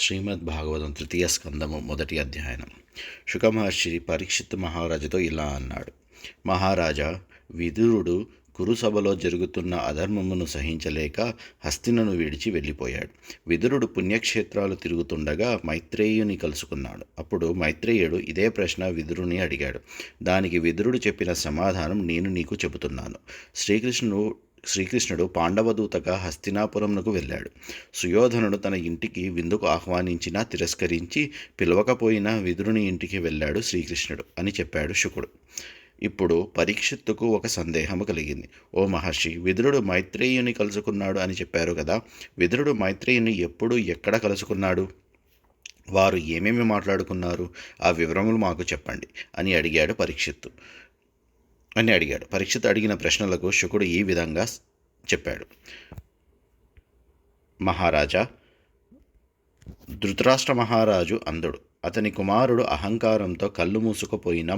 శ్రీమద్ భాగవతం తృతీయ స్కందము మొదటి అధ్యాయం. శుకమహర్షి పరీక్షిత్ మహారాజుతో ఇలా అన్నాడు. మహారాజా, విదురుడు కురుసభలో జరుగుతున్న అధర్మమును సహించలేక హస్తినను విడిచి వెళ్ళిపోయాడు. విదురుడు పుణ్యక్షేత్రాలు తిరుగుతుండగా మైత్రేయుని కలుసుకున్నాడు. అప్పుడు మైత్రేయుడు ఇదే ప్రశ్న విదురుని అడిగాడు. దానికి విదురుడు చెప్పిన సమాధానం నేను నీకు చెబుతున్నాను. శ్రీకృష్ణుడు పాండవదూతగా హస్తినాపురంకు వెళ్ళాడు. సుయోధనుడు తన ఇంటికి విందుకు ఆహ్వానించినా తిరస్కరించి పిలవకపోయినా విదురుని ఇంటికి వెళ్ళాడు శ్రీకృష్ణుడు అని చెప్పాడు శుకుడు. ఇప్పుడు పరీక్షిత్తుకు ఒక సందేహము కలిగింది. ఓ మహర్షి, విదురుడు మైత్రేయుని కలుసుకున్నాడు అని చెప్పారు కదా, విదురుడు మైత్రేయుని ఎప్పుడు ఎక్కడ కలుసుకున్నాడు? వారు ఏమేమి మాట్లాడుకున్నారు? ఆ వివరములు మాకు చెప్పండి అని అడిగాడు పరీక్షిత్తు. పరీక్షిత్ అడిగిన ప్రశ్నలకు శుకుడు ఈ విధంగా చెప్పాడు. మహారాజా, ధృతరాష్ట్ర మహారాజు అంధుడు. అతని కుమారుడు అహంకారంతో కళ్ళు మూసుకుపోయిన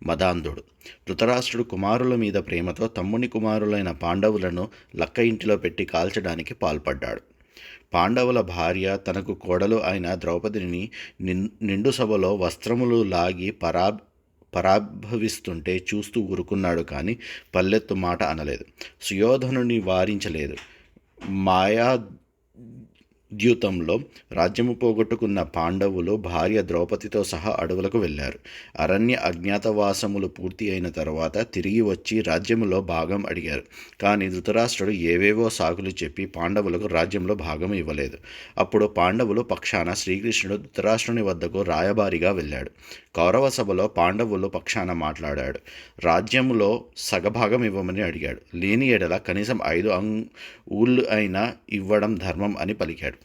మదాంధుడు. ధృతరాష్ట్రుడు కుమారుల మీద ప్రేమతో తమ్ముని కుమారులైన పాండవులను లక్క ఇంటిలో పెట్టి కాల్చడానికి పాల్పడ్డాడు. పాండవుల భార్య తనకు కోడలు అయిన ద్రౌపదిని నిండు సభలో వస్త్రములు లాగి పరాభవిస్తుంటే చూస్తూ ఊరుకున్నాడు, కానీ పల్లెత్తు మాట అనలేదు. సుయోధనుని వారించలేదు. మాయాద్యూతంలో రాజ్యము పోగొట్టుకున్న పాండవులు భార్య ద్రౌపదితో సహా అడవులకు వెళ్ళారు. అరణ్య అజ్ఞాతవాసములు పూర్తి అయిన తర్వాత తిరిగి వచ్చి రాజ్యములో భాగం అడిగారు. కానీ ధృతరాష్ట్రుడు ఏవేవో సాకులు చెప్పి పాండవులకు రాజ్యంలో భాగం ఇవ్వలేదు. అప్పుడు పాండవులు పక్షాన శ్రీకృష్ణుడు ధృతరాష్ట్రుని వద్దకు రాయబారిగా వెళ్ళాడు. కౌరవ సభలో పాండవులు పక్షాన మాట్లాడాడు. రాజ్యములో సగభాగం ఇవ్వమని అడిగాడు. లేని ఎడల కనీసం 5 ఊళ్ళు అయినా ఇవ్వడం ధర్మం అని పలికాడు.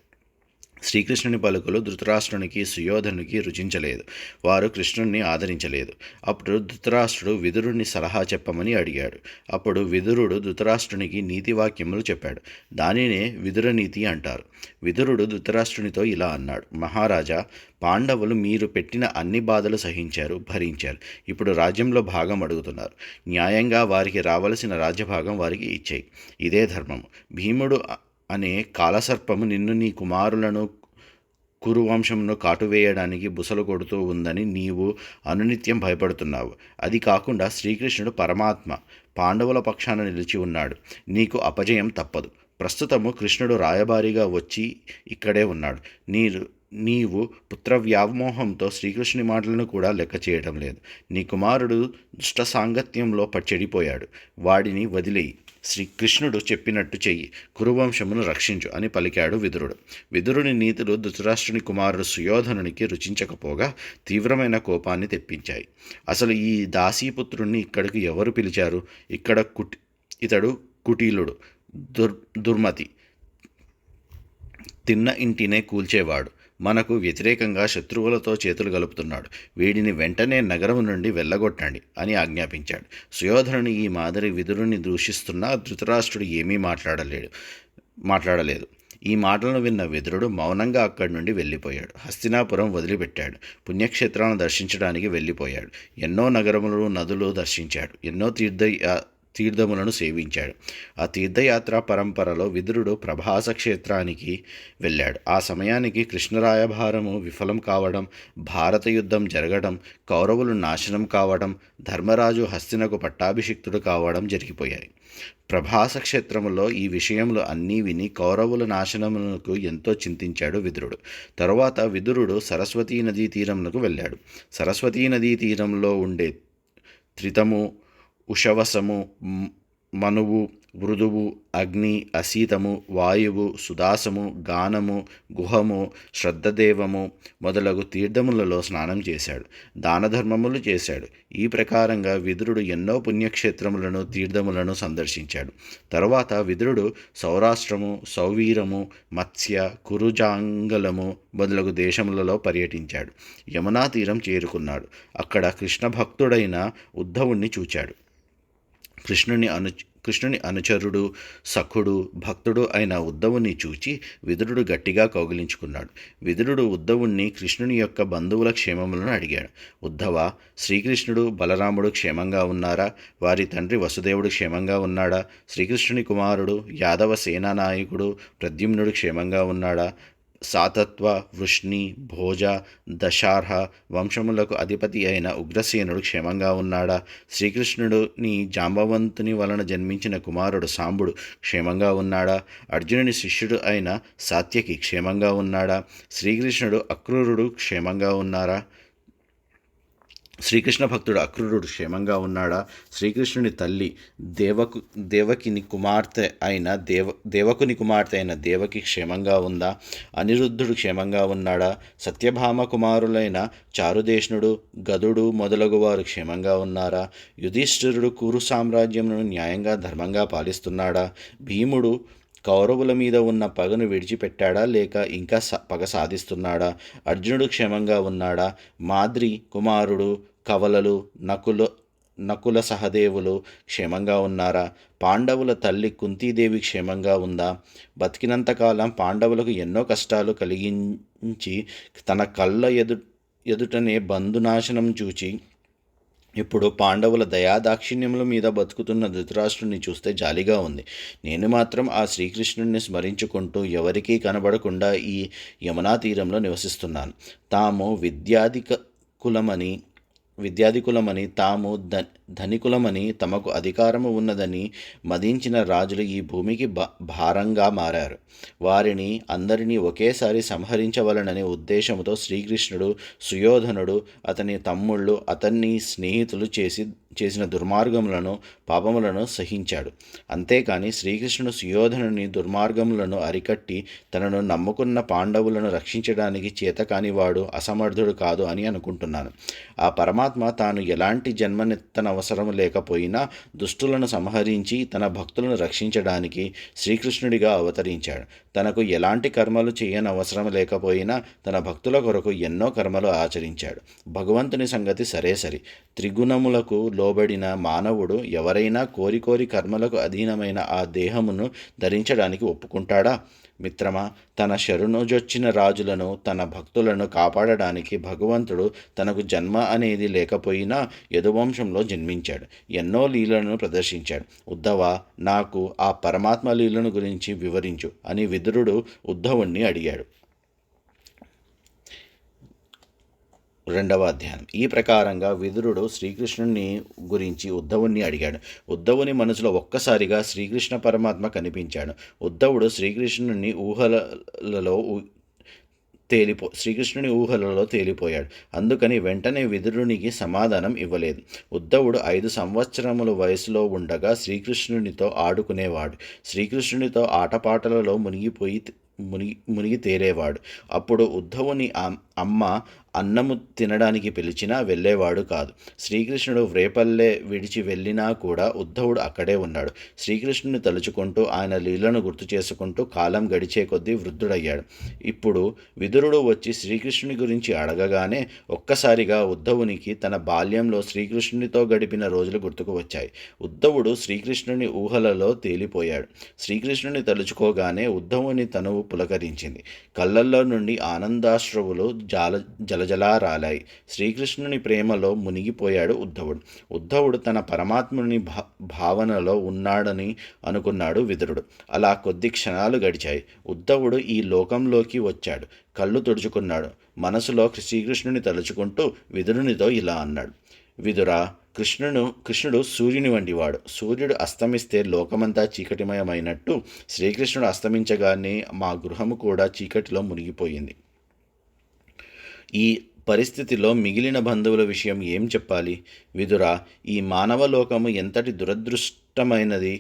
శ్రీకృష్ణుని పలుకులు ధృతరాష్ట్రునికి సుయోధనునికి రుచించలేదు. వారు కృష్ణుణ్ణి ఆదరించలేదు. అప్పుడు ధృతరాష్ట్రుడు విదురుని సలహా చెప్పమని అడిగాడు. అప్పుడు విదురుడు ధృతరాష్ట్రునికి నీతివాక్యములు చెప్పాడు. దానినే విదురనీతి అంటారు. విదురుడు ధృతరాష్ట్రునితో ఇలా అన్నాడు. మహారాజా, పాండవులు మీరు పెట్టిన అన్ని బాధలు సహించారు, భరించారు. ఇప్పుడు రాజ్యంలో భాగం అడుగుతున్నారు. న్యాయంగా వారికి రావలసిన రాజ్యభాగం వారికి ఇచ్చేయి. ఇదే ధర్మము. భీముడు అనే కాలసర్పము నిన్ను, నీ కుమారులను, కురువంశమును కాటువేయడానికి బుసలు కొడుతూ ఉందని నీవు అనునిత్యం భయపడుతున్నావు. అది కాకుండా శ్రీకృష్ణుడు పరమాత్మ పాండవుల పక్షాన నిలిచి ఉన్నాడు. నీకు అపజయం తప్పదు. ప్రస్తుతము కృష్ణుడు రాయబారిగా వచ్చి ఇక్కడే ఉన్నాడు. నీవు పుత్ర వ్యామోహంతో శ్రీకృష్ణుని మాటలను కూడా లెక్క చేయడం లేదు. నీ కుమారుడు దుష్ట సాంగత్యంలో చెడిపోయాడు. వాడిని వదిలేయి. శ్రీకృష్ణుడు చెప్పినట్టు చెయ్యి. కురువంశమును రక్షించు అని పలికాడు విదురుడు. విదురుని నీతులు ధృతరాష్ట్రుని కుమారుడు సుయోధనునికి రుచించకపోగా తీవ్రమైన కోపాన్ని తెప్పించాయి. అసలు ఈ దాసీపుత్రుణ్ణి ఇక్కడికి ఎవరు పిలిచారు? ఇతడు కుటీలుడు, దుర్మతి, తిన్న ఇంటినే కూల్చేవాడు. మనకు వ్యతిరేకంగా శత్రువులతో చేతులు కలుపుతున్నాడు. వీడిని వెంటనే నగరం నుండి వెళ్ళగొట్టండి అని ఆజ్ఞాపించాడు. సుయోధనుని ఈ మాదిరి విదురుని దూషిస్తున్నా ధృతరాష్ట్రుడు ఏమీ మాట్లాడలేదు. ఈ మాటలను విన్న విదురుడు మౌనంగా అక్కడి నుండి వెళ్ళిపోయాడు. హస్తినాపురం వదిలిపెట్టాడు. పుణ్యక్షేత్రాలను దర్శించడానికి వెళ్ళిపోయాడు. ఎన్నో నగరములు, నదులు దర్శించాడు. ఎన్నో తీర్థములను సేవించాడు. ఆ తీర్థయాత్ర పరంపరలో విదురుడు ప్రభాస క్షేత్రానికి వెళ్ళాడు. ఆ సమయానికి కృష్ణరాయభారము విఫలం కావడం, భారత యుద్ధం జరగడం, కౌరవులు నాశనం కావడం, ధర్మరాజు హస్తినకు పట్టాభిషిక్తుడు కావడం జరిగిపోయాయి. ప్రభాస క్షేత్రములో ఈ విషయములు అన్నీ విని కౌరవుల నాశనమునకు ఎంతో చింతించాడు విదురుడు. తరువాత విదురుడు సరస్వతీ నదీ తీరమునకు వెళ్ళాడు. సరస్వతీ నదీ తీరంలో ఉండే త్రితము, ఉషవసము, మనువు, మృదువు, అగ్ని, అసీతము, వాయువు, సుదాసము, గానము, గుహము, శ్రద్ధదేవము మొదలగు తీర్థములలో స్నానం చేశాడు. దానధర్మములు చేశాడు. ఈ ప్రకారంగా విదురుడు ఎన్నో పుణ్యక్షేత్రములను, తీర్థములను సందర్శించాడు. తరువాత విదురుడు సౌరాష్ట్రము, సౌవీరము, మత్స్య, కురుజాంగలము మొదలగు దేశములలో పర్యటించాడు. యమునా తీరం చేరుకున్నాడు. అక్కడ కృష్ణ భక్తుడైన ఉద్ధవుణ్ణి చూచాడు. కృష్ణుని అనుచరుడు, సఖుడు, భక్తుడు అయిన ఉద్ధవుని చూచి విదురుడు గట్టిగా కౌగిలించుకున్నాడు. విదురుడు ఉద్ధవుణ్ణి కృష్ణుని యొక్క బంధువుల క్షేమములను అడిగాడు. ఉద్ధవ, శ్రీకృష్ణుడు, బలరాముడు క్షేమంగా ఉన్నారా? వారి తండ్రి వసుదేవుడు క్షేమంగా ఉన్నాడా? శ్రీకృష్ణుని కుమారుడు యాదవ సేనానాయకుడు ప్రద్యుమ్నుడు క్షేమంగా ఉన్నాడా? సాతత్వ, వృష్ణి, భోజ, దశార్హ వంశములకు అధిపతి అయిన ఉగ్రసేనుడు క్షేమంగా ఉన్నాడా? శ్రీకృష్ణుడిని జాంబవంతుని వలన జన్మించిన కుమారుడు సాంబుడు క్షేమంగా ఉన్నాడా? అర్జునుని శిష్యుడు అయిన సాత్యకి క్షేమంగా ఉన్నాడా? శ్రీకృష్ణుడు అక్రూరుడు క్షేమంగా ఉన్నారా? శ్రీకృష్ణ భక్తుడు అక్రూరుడు క్షేమంగా ఉన్నాడా? శ్రీకృష్ణుని తల్లి దేవకిని కుమార్తె అయిన దేవకుని కుమార్తె అయిన దేవకి క్షేమంగా ఉందా? అనిరుద్ధుడు క్షేమంగా ఉన్నాడా? సత్యభామ కుమారులైన చారుదేష్ణుడు, గదుడు మొదలగు వారు క్షేమంగా ఉన్నారా? యుధిష్ఠిరుడు కురు సామ్రాజ్యమును న్యాయంగా ధర్మంగా పాలిస్తున్నాడా? భీముడు కౌరవుల మీద ఉన్న పగను విడిచిపెట్టాడా లేక ఇంకా పగ సాధిస్తున్నాడా? అర్జునుడు క్షేమంగా ఉన్నాడా? మాద్రి కుమారుడు కవలలు నకుల సహదేవులు క్షేమంగా ఉన్నారా? పాండవుల తల్లి కుంతీదేవి క్షేమంగా ఉందా? బతికినంతకాలం పాండవులకు ఎన్నో కష్టాలు కలిగించి తన కళ్ళ ఎదుటనే బంధునాశనం చూచి ఇప్పుడు పాండవుల దయాదాక్షిణ్యముల మీద బతుకుతున్న ధృతరాష్ట్రుని చూస్తే జాలిగా ఉంది. నేను మాత్రం ఆ శ్రీకృష్ణుడిని స్మరించుకుంటూ ఎవరికీ కనబడకుండా ఈ యమునా తీరంలో నివసిస్తున్నాను. తాము విద్యాధికులమని తాము ధనికులమని తమకు అధికారము ఉన్నదని మదించిన రాజులు ఈ భూమికి భారంగా మారారు. వారిని అందరినీ ఒకేసారి సంహరించవలననే ఉద్దేశంతో శ్రీకృష్ణుడు, సుయోధనుడు, అతని తమ్ముళ్ళు, అతన్ని స్నేహితులు చేసిన దుర్మార్గములను, పాపములను సహించాడు. అంతేకాని శ్రీకృష్ణుడు సుయోధనుని దుర్మార్గములను అరికట్టి తనను నమ్ముకున్న పాండవులను రక్షించడానికి చేతకానివాడు, అసమర్థుడు కాదు అని అనుకుంటున్నాను. ఆ పరమాత్మ తాను ఎలాంటి జన్మనెత్తనవసరం లేకపోయినా దుష్టులను సంహరించి తన భక్తులను రక్షించడానికి శ్రీకృష్ణుడిగా అవతరించాడు. తనకు ఎలాంటి కర్మలు చేయనవసరం లేకపోయినా తన భక్తుల కొరకు ఎన్నో కర్మలు ఆచరించాడు. భగవంతుని సంగతి సరే, త్రిగుణములకు లోబడిన మానవుడు ఎవరైనా కోరి కర్మలకు అధీనమైన ఆ దేహమును ధరించడానికి ఒప్పుకుంటాడా? మిత్రమా, తన శరణుజొచ్చిన రాజులను, తన భక్తులను కాపాడడానికి భగవంతుడు తనకు జన్మ అనేది లేకపోయినా యదువంశంలో జన్మించాడు. ఎన్నో లీలలను ప్రదర్శించాడు. ఉద్ధవ, నాకు ఆ పరమాత్మ లీలను గురించి వివరించు అని విదురుడు ఉద్ధవుణ్ణి అడిగాడు. 2వ అధ్యాయం. ఈ ప్రకారంగా విదురుడు శ్రీకృష్ణుని గురించి ఉద్ధవుణ్ణి అడిగాడు. ఉద్ధవుని మనసులో ఒక్కసారిగా శ్రీకృష్ణ పరమాత్మ కనిపించాడు. ఉద్ధవుడు శ్రీకృష్ణుని ఊహలలో తేలిపోయాడు. అందుకని వెంటనే విదురునికి సమాధానం ఇవ్వలేదు. ఉద్ధవుడు 5 సంవత్సరముల వయసులో ఉండగా శ్రీకృష్ణునితో ఆడుకునేవాడు. శ్రీకృష్ణునితో ఆటపాటలలో మునిగి తేలేవాడు. అప్పుడు ఉద్ధవుని అమ్మ అన్నము తినడానికి పిలిచినా వెళ్ళేవాడు కాదు. శ్రీకృష్ణుడు వ్రేపల్లె విడిచి వెళ్ళినా కూడా ఉద్ధవుడు అక్కడే ఉన్నాడు. శ్రీకృష్ణుని తలుచుకుంటూ ఆయన లీలను గుర్తు చేసుకుంటూ కాలం గడిచే కొద్దీ వృద్ధుడయ్యాడు. ఇప్పుడు విదురుడు వచ్చి శ్రీకృష్ణుని గురించి అడగగానే ఒక్కసారిగా ఉద్ధవునికి తన బాల్యంలో శ్రీకృష్ణునితో గడిపిన రోజులు గుర్తుకు వచ్చాయి. ఉద్ధవుడు శ్రీకృష్ణుని ఊహలలో తేలిపోయాడు. శ్రీకృష్ణుని తలుచుకోగానే ఉద్ధవుని తనువు పులకరించింది. కళ్ళల్లో నుండి ఆనందాశ్రువులు జలజలారాలాయి. శ్రీకృష్ణుని ప్రేమలో మునిగిపోయాడు ఉద్ధవుడు తన పరమాత్ముని భావనలో ఉన్నాడని అనుకున్నాడు విదురుడు. అలా కొద్ది క్షణాలు గడిచాయి. ఉద్ధవుడు ఈ లోకంలోకి వచ్చాడు. కళ్ళు తుడుచుకున్నాడు. మనసులో శ్రీకృష్ణుని తలుచుకుంటూ విదురునితో ఇలా అన్నాడు. విదురా, కృష్ణుడు సూర్యుని వంటివాడు. సూర్యుడు అస్తమిస్తే లోకమంతా చీకటిమయమైనట్టు శ్రీకృష్ణుడు అస్తమించగానే మా గృహము కూడా చీకటిలో మునిగిపోయింది. ఈ పరిస్థితిలో మిగిలిన బంధువుల విషయం ఏం చెప్పాలి? విదురా, ఈ మానవ లోకము ఎంతటి దురదృష్టమైనది.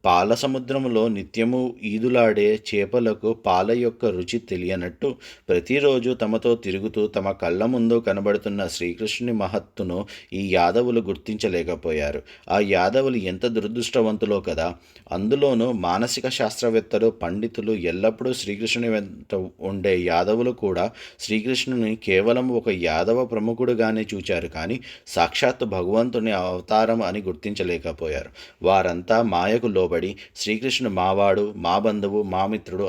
పాల సముద్రములో నిత్యము ఈదులాడే చేపలకు పాల యొక్క రుచి తెలియనట్టు ప్రతిరోజు తమతో తిరుగుతూ తమ కళ్ళ ముందు కనబడుతున్న శ్రీకృష్ణుని మహత్తును ఈ యాదవులు గుర్తించలేకపోయారు. ఆ యాదవులు ఎంత దురదృష్టవంతులో కదా. అందులోనూ మానసిక శాస్త్రవేత్తలు, పండితులు ఎల్లప్పుడూ శ్రీకృష్ణుని వెంట ఉండే యాదవులు కూడా శ్రీకృష్ణుని కేవలం ఒక యాదవ ప్రముఖుడుగానే చూచారు, కానీ సాక్షాత్తు భగవంతుని అవతారం అని గుర్తించలేకపోయారు. వారంతా మాయకు లోబడి శ్రీకృష్ణుడు మావాడు, మా బంధువు, మా మిత్రుడు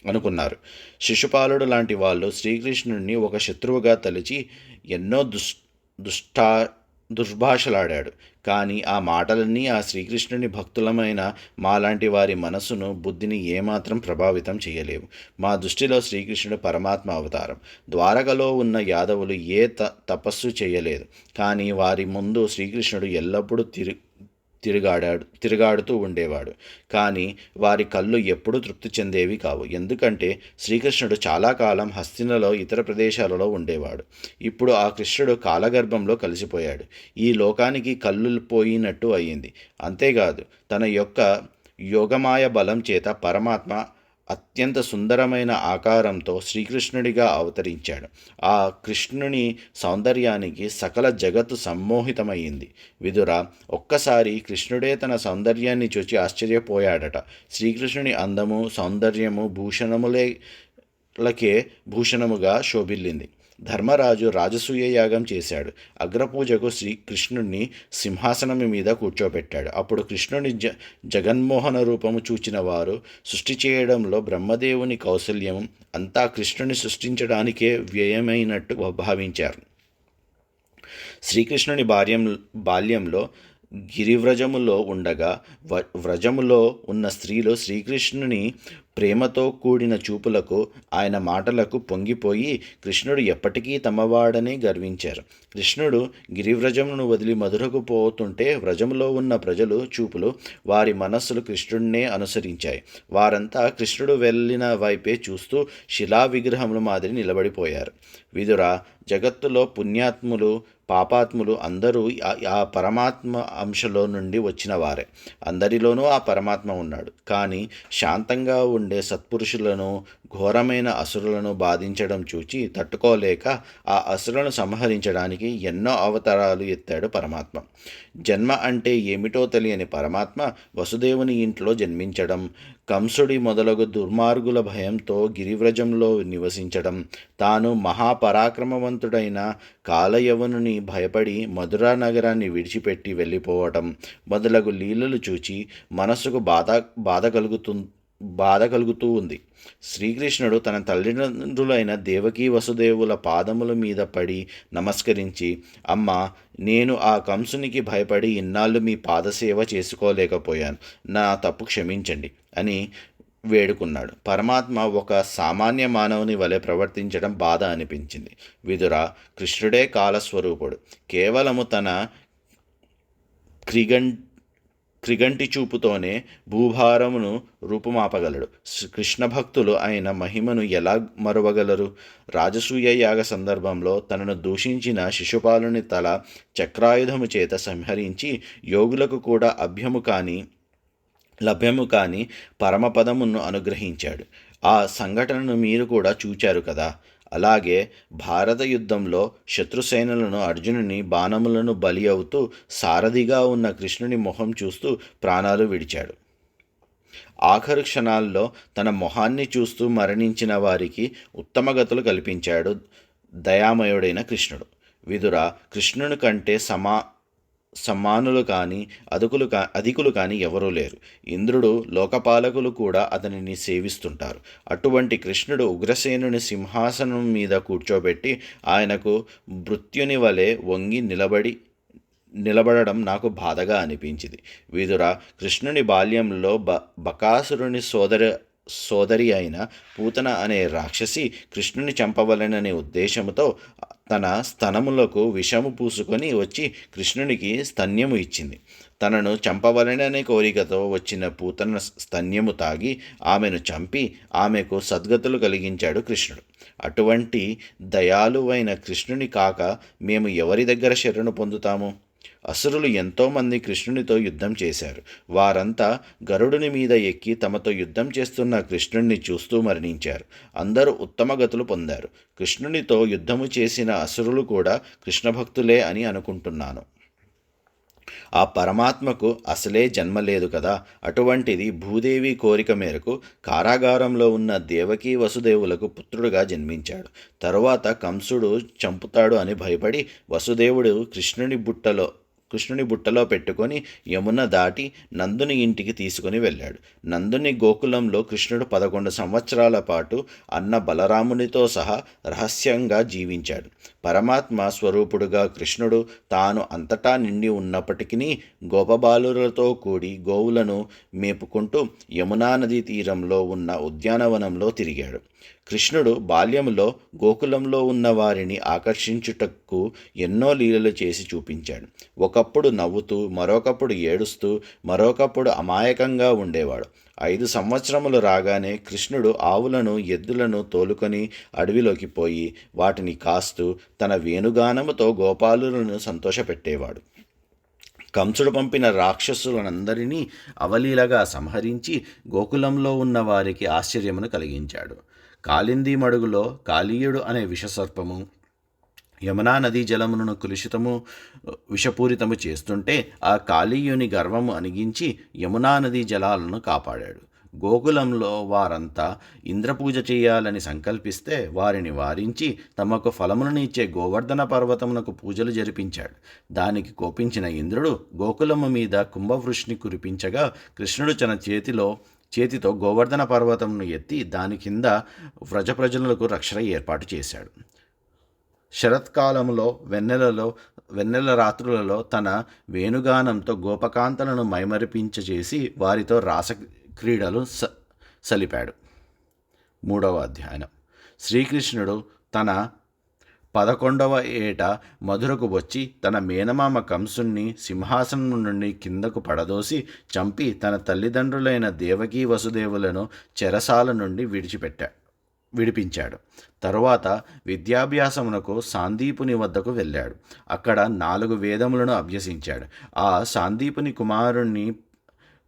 అనుకున్నారు. శిశుపాలుడు లాంటి వాళ్ళు శ్రీకృష్ణుడిని ఒక శత్రువుగా తలిచి ఎన్నో దుర్భాషలాడాడు. కానీ ఆ మాటలన్నీ ఆ శ్రీకృష్ణుని భక్తులమైన మాలాంటి వారి మనసును, బుద్ధిని ఏమాత్రం ప్రభావితం చేయలేవు. మా దృష్టిలో శ్రీకృష్ణుడు పరమాత్మ అవతారం. ద్వారకలో ఉన్న యాదవులు ఏ తపస్సు చేయలేదు. కానీ వారి ముందు శ్రీకృష్ణుడు ఎల్లప్పుడూ తిరుగాడుతూ ఉండేవాడు. కానీ వారి కళ్ళు ఎప్పుడూ తృప్తి చెందేవి కావు. ఎందుకంటే శ్రీకృష్ణుడు చాలా కాలం హస్తినలో, ఇతర ప్రదేశాలలో ఉండేవాడు. ఇప్పుడు ఆ కృష్ణుడు కాలగర్భంలో కలిసిపోయాడు. ఈ లోకానికి కళ్ళు పోయినట్టు అయ్యింది. అంతేకాదు, తన యొక్క యోగమాయ బలం చేత పరమాత్మ అత్యంత సుందరమైన ఆకారంతో శ్రీకృష్ణుడిగా అవతరించాడు. ఆ కృష్ణుని సౌందర్యానికి సకల జగత్తు సమ్మోహితమైంది. విదుర ఒక్కసారి కృష్ణుడే తన సౌందర్యాన్ని చూచి ఆశ్చర్యపోయాడట. శ్రీకృష్ణుని అందము, సౌందర్యము భూషణములకే భూషణముగా శోభిల్లింది. ధర్మరాజు రాజసూయ యాగం చేశాడు. అగ్రపూజకు శ్రీకృష్ణుణ్ణి సింహాసనం మీద కూర్చోబెట్టాడు. అప్పుడు కృష్ణుని జగన్మోహన రూపము చూచిన వారు సృష్టి చేయడంలో బ్రహ్మదేవుని కౌశల్యం అంతా కృష్ణుని సృష్టించడానికే వ్యయమైనట్టు భావించారు. శ్రీకృష్ణుని బాల్యంలో గిరివ్రజములో ఉండగా వ్రజములో ఉన్న స్త్రీలు శ్రీకృష్ణుని ప్రేమతో కూడిన చూపులకు, ఆయన మాటలకు పొంగిపోయి కృష్ణుడు ఎప్పటికీ తమవాడని గర్వించారు. కృష్ణుడు గిరివ్రజమును వదిలి మధురకు పోతుంటే వ్రజములో ఉన్న ప్రజలు చూపులు, వారి మనస్సులు కృష్ణుడినే అనుసరించాయి. వారంతా కృష్ణుడు వెళ్ళిన వైపే చూస్తూ శిలా విగ్రహముల మాదిరి నిలబడిపోయారు. విదుర, జగత్తులో పుణ్యాత్ములు, పాపాత్ములు అందరూ ఆ పరమాత్మ అంశలో నుండి వచ్చిన వారే. అందరిలోనూ ఆ పరమాత్మ ఉన్నాడు. కానీ శాంతంగా ఉండే సత్పురుషులను ఘోరమైన అసురులను బాధించడం చూచి తట్టుకోలేక ఆ అసురులను సంహరించడానికి ఎన్నో అవతారాలు ఎత్తాడు పరమాత్మ. జన్మ అంటే ఏమిటో తెలియని పరమాత్మ వసుదేవుని ఇంట్లో జన్మించడం, కంసుడి మొదలగు దుర్మార్గుల భయంతో గిరివ్రజంలో నివసించడం, తాను మహాపరాక్రమవంతుడైన కాలయవనుని భయపడి మధురా నగరాన్ని విడిచిపెట్టి వెళ్ళిపోవటం మొదలగు లీలలు చూచి మనసుకు బాధ కలుగుతూ ఉంది. శ్రీకృష్ణుడు తన తల్లిదండ్రులైన దేవకీ వసుదేవుల పాదముల మీద పడి నమస్కరించి, అమ్మ, నేను ఆ కంసునికి భయపడి ఇన్నాళ్ళు మీ పాదసేవ చేసుకోలేకపోయాను. నా తప్పు క్షమించండి అని వేడుకున్నాడు. పరమాత్మ ఒక సామాన్య మానవుని వలె ప్రవర్తించడం బాధ అనిపించింది. విదుర, కృష్ణుడే కాలస్వరూపుడు. కేవలము తన క్రిగంటి చూపుతోనే భూభారమును రూపుమాపగలడు. కృష్ణ భక్తులు ఆయన మహిమను ఎలా మరువగలరు? రాజసూయ యాగ సందర్భంలో తనను దూషించిన శిశుపాలుని తల చక్రాయుధము చేత సంహరించి యోగులకు కూడా లభ్యము కాని పరమపదమును అనుగ్రహించాడు. ఆ సంఘటనను మీరు కూడా చూచారు కదా. అలాగే భారత యుద్ధంలో శత్రుసేనలను అర్జునుని బాణములను బలి అవుతూ సారథిగా ఉన్న కృష్ణుని మొహం చూస్తూ ప్రాణాలు విడిచాడు. ఆఖరు క్షణాల్లో తన మొహాన్ని చూస్తూ మరణించిన వారికి ఉత్తమగతులు కల్పించాడు దయామయుడైన కృష్ణుడు. విదుర, కృష్ణుని కంటే సమానులు కానీ అధికులు కానీ ఎవరూ లేరు. ఇంద్రుడు, లోకపాలకులు కూడా అతనిని సేవిస్తుంటారు. అటువంటి కృష్ణుడు ఉగ్రసేనుని సింహాసనం మీద కూర్చోబెట్టి ఆయనకు మృత్యుని వలె వంగి నిలబడడం నాకు బాధగా అనిపించింది. విదుర, కృష్ణుని బాల్యంలో బకాసురుని సోదరి అయిన పూతన అనే రాక్షసి కృష్ణుని చంపవలననే ఉద్దేశంతో తన స్తనములకు విషము పూసుకొని వచ్చి కృష్ణునికి స్తన్యము ఇచ్చింది. తనను చంపవలననే కోరికతో వచ్చిన పూతన స్తన్యము తాగి ఆమెను చంపి ఆమెకు సద్గతులు కలిగించాడు కృష్ణుడు. అటువంటి దయాళువైన కృష్ణుని కాక మేము ఎవరి దగ్గర శరణు పొందుతాము? అసురులు ఎంతోమంది కృష్ణునితో యుద్ధం చేశారు. వారంతా గరుడుని మీద ఎక్కి తమతో యుద్ధం చేస్తున్న కృష్ణుణ్ణి చూస్తూ మరణించారు. అందరూ ఉత్తమ గతులు పొందారు. కృష్ణునితో యుద్ధము చేసిన అసురులు కూడా కృష్ణభక్తులే అని అనుకుంటున్నాను. ఆ పరమాత్మకు అసలే జన్మ లేదు కదా. అటువంటిది భూదేవి కోరిక మేరకు కారాగారంలో ఉన్న దేవకీ వసుదేవులకు పుత్రుడుగా జన్మించాడు. తరువాత కంసుడు చంపుతాడు అని భయపడి వసుదేవుడు కృష్ణుని కృష్ణుని బుట్టలో పెట్టుకొని యమున దాటి నందుని ఇంటికి తీసుకుని వెళ్ళాడు. నందుని గోకులంలో కృష్ణుడు 11 సంవత్సరాల పాటు అన్న బలరామునితో సహా రహస్యంగా జీవించాడు. పరమాత్మ స్వరూపుడుగా కృష్ణుడు తాను అంతటా నిండి ఉన్నప్పటికీ గోపబాలులతో కూడి గోవులను మేపుకుంటూ యమునా నదీ తీరంలో ఉన్న ఉద్యానవనంలో తిరిగాడు. కృష్ణుడు బాల్యంలో గోకులంలో ఉన్న వారిని ఆకర్షించుటకు ఎన్నో లీలలు చేసి చూపించాడు. ఒకప్పుడు నవ్వుతూ, మరొకప్పుడు ఏడుస్తూ, మరొకప్పుడు అమాయకంగా ఉండేవాడు. 5 సంవత్సరములు రాగానే కృష్ణుడు ఆవులను, ఎద్దులను తోలుకొని అడవిలోకి పోయి వాటిని కాస్తూ తన వేణుగానముతో గోపాలులను సంతోషపెట్టేవాడు. కంసుడు పంపిన రాక్షసులనందరినీ అవలీలగా సంహరించి గోకులంలో ఉన్న వారికి ఆశ్చర్యమును కలిగించాడు. కాళింది మడుగులో కాళీయుడు అనే విషసర్పము యమునా నదీ జలమును కలుషితము విషపూరితము చేస్తుంటే ఆ కాళీయుని గర్వము అణిగించి యమునా నదీ జలాలను కాపాడాడు. గోకులంలో వారంతా ఇంద్రపూజ చేయాలని సంకల్పిస్తే వారిని వారించి తమకు ఫలములను ఇచ్చే గోవర్ధన పర్వతమునకు పూజలు జరిపించాడు. దానికి కోపించిన ఇంద్రుడు గోకులము మీద కుంభవృష్ణి కురిపించగా కృష్ణుడు తన చేతితో గోవర్ధన పర్వతంను ఎత్తి దాని కింద వ్రజ ప్రజలకు రక్షణ ఏర్పాటు చేశాడు. శరత్కాలములో వెన్నెల రాత్రులలో తన వేణుగానంతో గోపకాంతలను మైమరిపించేసి వారితో రాస క్రీడలు సలిపాడు. 3వ అధ్యాయం. శ్రీకృష్ణుడు తన 11వ ఏట మధురకు వచ్చి తన మేనమామ కంసుణ్ణి సింహాసనం నుండి కిందకు పడదోసి చంపి తన తల్లిదండ్రులైన దేవకీ వసుదేవులను చెరసాల నుండి విడిపించాడు. తరువాత విద్యాభ్యాసమునకు సాందీపుని వద్దకు వెళ్ళాడు. అక్కడ 4 వేదములను అభ్యసించాడు. ఆ సాందీపుని కుమారుణ్ణి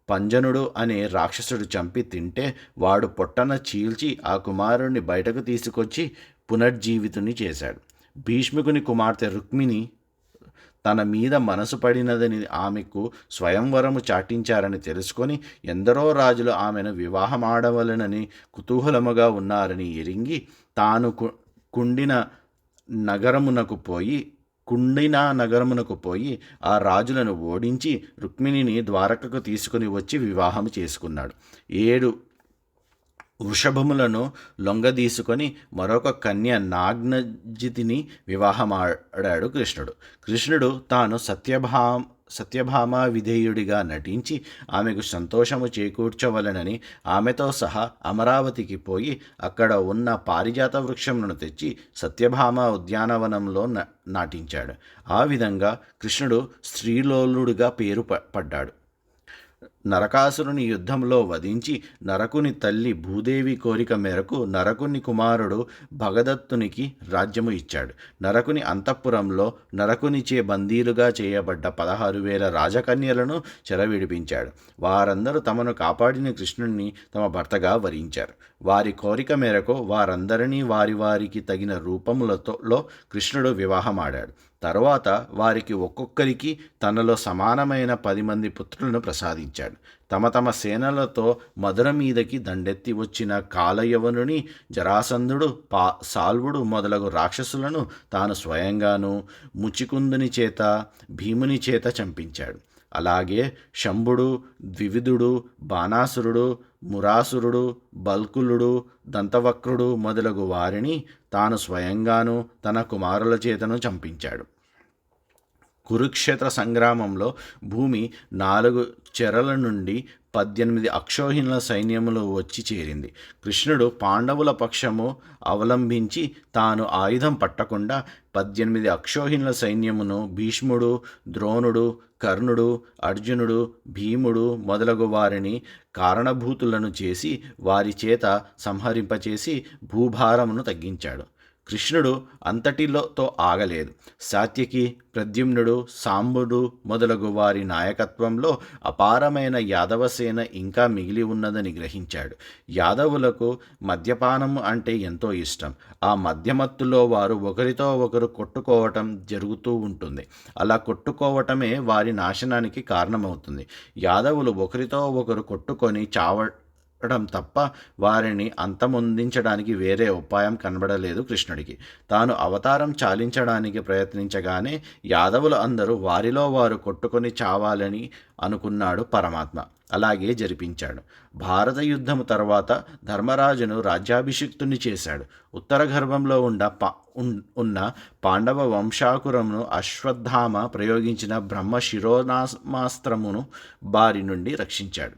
పంజనుడు అనే రాక్షసుడు చంపి తింటే వాడు పొట్టన చీల్చి ఆ కుమారుణ్ణి బయటకు తీసుకొచ్చి పునర్జీవితుని చేశాడు. భీష్ముకుని కుమార్తె రుక్మిణి తన మీద మనసు పడినదని ఆమెకు స్వయంవరము చాటించారని తెలుసుకొని ఎందరో రాజులు ఆమెను వివాహమాడవలనని కుతూహలముగా ఉన్నారని ఎరింగి తాను కుండినా నగరమునకు పోయి ఆ రాజులను ఓడించి రుక్మిణిని ద్వారకకు తీసుకుని వచ్చి వివాహం చేసుకున్నాడు. 7 వృషభములను లొంగదీసుకొని మరొక కన్య నాగ్నజితిని వివాహమాడాడు కృష్ణుడు తాను సత్యభామ విధేయుడిగా నటించి ఆమెకు సంతోషము చేకూర్చవలనని ఆమెతో సహా అమరావతికి పోయి అక్కడ ఉన్న పారిజాత వృక్షమును తెచ్చి సత్యభామ ఉద్యానవనంలో నాటించాడు. ఆ విధంగా కృష్ణుడు స్త్రీలోలుడిగా పేరు పడ్డాడు. నరకాసురుని యుద్ధంలో వధించి నరకుని తల్లి భూదేవి కోరిక మేరకు నరకుని కుమారుడు భగదత్తునికి రాజ్యము ఇచ్చాడు. నరకుని అంతఃపురంలో నరకునిచే బందీలుగా చేయబడ్డ 16,000 రాజకన్యలను చెరవిడిపించాడు. వారందరూ తమను కాపాడిన కృష్ణుణ్ణి తమ భర్తగా వరించారు. వారి కోరిక మేరకు వారందరినీ వారికి తగిన రూపములతో కృష్ణుడు వివాహమాడాడు. తరువాత వారికి ఒక్కొక్కరికి తనలో సమానమైన 10 మంది పుత్రులను ప్రసాదించాడు. తమ సేనలతో మధుర మీదకి దండెత్తి వచ్చిన కాలయవనుని జరాసంధుడు, సాల్వుడు మొదలగు రాక్షసులను తాను స్వయంగాను ముచికుందుని చేత, భీముని చేత చంపించాడు. అలాగే శంభుడు, ద్వివిధుడు, బాణాసురుడు, మురాసురుడు, బల్కులుడు, దంతవక్రుడు మొదలగు వారిని తాను స్వయంగాను తన కుమారుల చేతను చంపించాడు. కురుక్షేత్ర సంగ్రామంలో భూమి 4 చెరల నుండి 18 అక్షోహిణుల సైన్యములు వచ్చి చేరింది. కృష్ణుడు పాండవుల పక్షము అవలంబించి తాను ఆయుధం పట్టకుండా 18 అక్షోహిణుల సైన్యమును భీష్ముడు, ద్రోణుడు, కర్ణుడు, అర్జునుడు, భీముడు మొదలగు వారిని కారణభూతులను చేసి వారి చేత సంహరింపచేసి భూభారమును తగ్గించాడు. కృష్ణుడు అంతటితో ఆగలేదు. సాత్యకి, ప్రద్యుమ్నుడు, సాంబుడు మొదలగు వారి నాయకత్వంలో అపారమైన యాదవసేన ఇంకా మిగిలి ఉన్నదని గ్రహించాడు. యాదవులకు మద్యపానం అంటే ఎంతో ఇష్టం. ఆ మద్యమత్తులో వారు ఒకరితో ఒకరు కొట్టుకోవటం జరుగుతూ ఉంటుంది. అలా కొట్టుకోవటమే వారి నాశనానికి కారణమవుతుంది. యాదవులు ఒకరితో ఒకరు కొట్టుకొని తప్ప వారిని అంతమొందించడానికి వేరే ఉపాయం కనబడలేదు కృష్ణుడికి. తాను అవతారం చాలించడానికి ప్రయత్నించగానే యాదవులు అందరూ వారిలో వారు కొట్టుకొని చావాలని అనుకున్నాడు పరమాత్మ. అలాగే జరిపించాడు. భారత యుద్ధము తర్వాత ధర్మరాజును రాజ్యాభిషిక్తుని చేశాడు. ఉత్తర గర్భంలో ఉన్న పాండవ వంశాకురమును అశ్వత్థామ ప్రయోగించిన బ్రహ్మ శిరోనామాస్త్రమును బారి నుండి రక్షించాడు.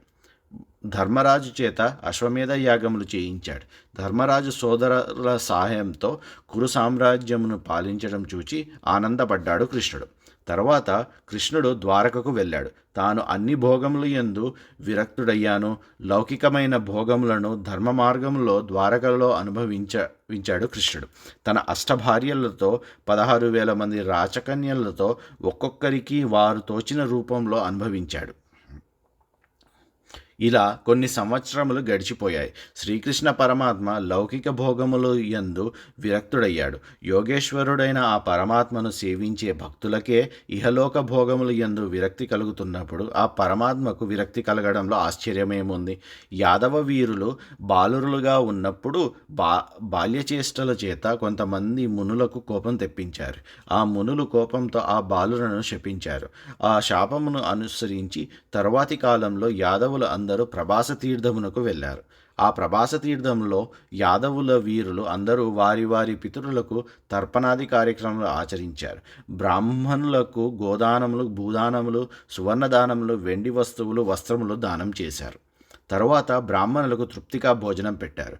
ధర్మరాజు చేత అశ్వమేధ యాగములు చేయించాడు. ధర్మరాజు సోదరుల సహాయంతో కురు సామ్రాజ్యమును పాలించడం చూచి ఆనందపడ్డాడు కృష్ణుడు. తర్వాత కృష్ణుడు ద్వారకకు వెళ్ళాడు. తాను అన్ని భోగములు యందు విరక్తుడయ్యాను. లౌకికమైన భోగములను ధర్మ మార్గంలో ద్వారకలో అనుభవించాడు కృష్ణుడు. తన అష్టభార్యలతో 16,000 మంది రాచకన్యలతో ఒక్కొక్కరికి వారు తోచిన రూపంలో అనుభవించాడు. ఇలా కొన్ని సంవత్సరములు గడిచిపోయాయి. శ్రీకృష్ణ పరమాత్మ లౌకిక భోగములు యందు విరక్తుడయ్యాడు. యోగేశ్వరుడైన ఆ పరమాత్మను సేవించే భక్తులకే ఇహలోక భోగములు యందు విరక్తి కలుగుతున్నప్పుడు ఆ పరమాత్మకు విరక్తి కలగడంలో ఆశ్చర్యమేముంది? యాదవ వీరులు బాలురులుగా ఉన్నప్పుడు బాల్యచేష్టల చేత కొంతమంది మునులకు కోపం తెప్పించారు. ఆ మునులు కోపంతో ఆ బాలులను శపించారు. ఆ శాపమును అనుసరించి తరువాతి కాలంలో యాదవులు అందరూ ప్రభాస తీర్థమునకు వెళ్ళారు. ఆ ప్రభాస తీర్థంలో యాదవుల వీరులు అందరూ వారి వారి పితరులకు తర్పణాది కార్యక్రమాలు ఆచరించారు. బ్రాహ్మణులకు గోదానములు, భూదానములు, సువర్ణదానములు, వెండి వస్తువులు, వస్త్రములు దానం చేశారు. తరువాత బ్రాహ్మణులకు తృప్తిగా భోజనం పెట్టారు.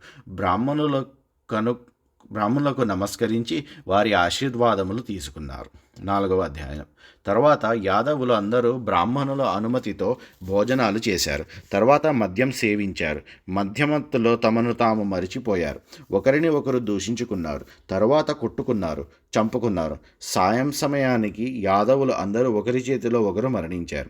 బ్రాహ్మణులకు నమస్కరించి వారి ఆశీర్వాదములు తీసుకున్నారు. 4వ అధ్యాయం. తర్వాత యాదవులు అందరూ బ్రాహ్మణుల అనుమతితో భోజనాలు చేశారు. తర్వాత మద్యం సేవించారు. మద్యమత్తులో తమను తాము మరిచిపోయారు. ఒకరిని ఒకరు దూషించుకున్నారు. తర్వాత కొట్టుకున్నారు, చంపుకున్నారు. సాయం సమయానికి యాదవులు అందరూ ఒకరి చేతిలో ఒకరు మరణించారు.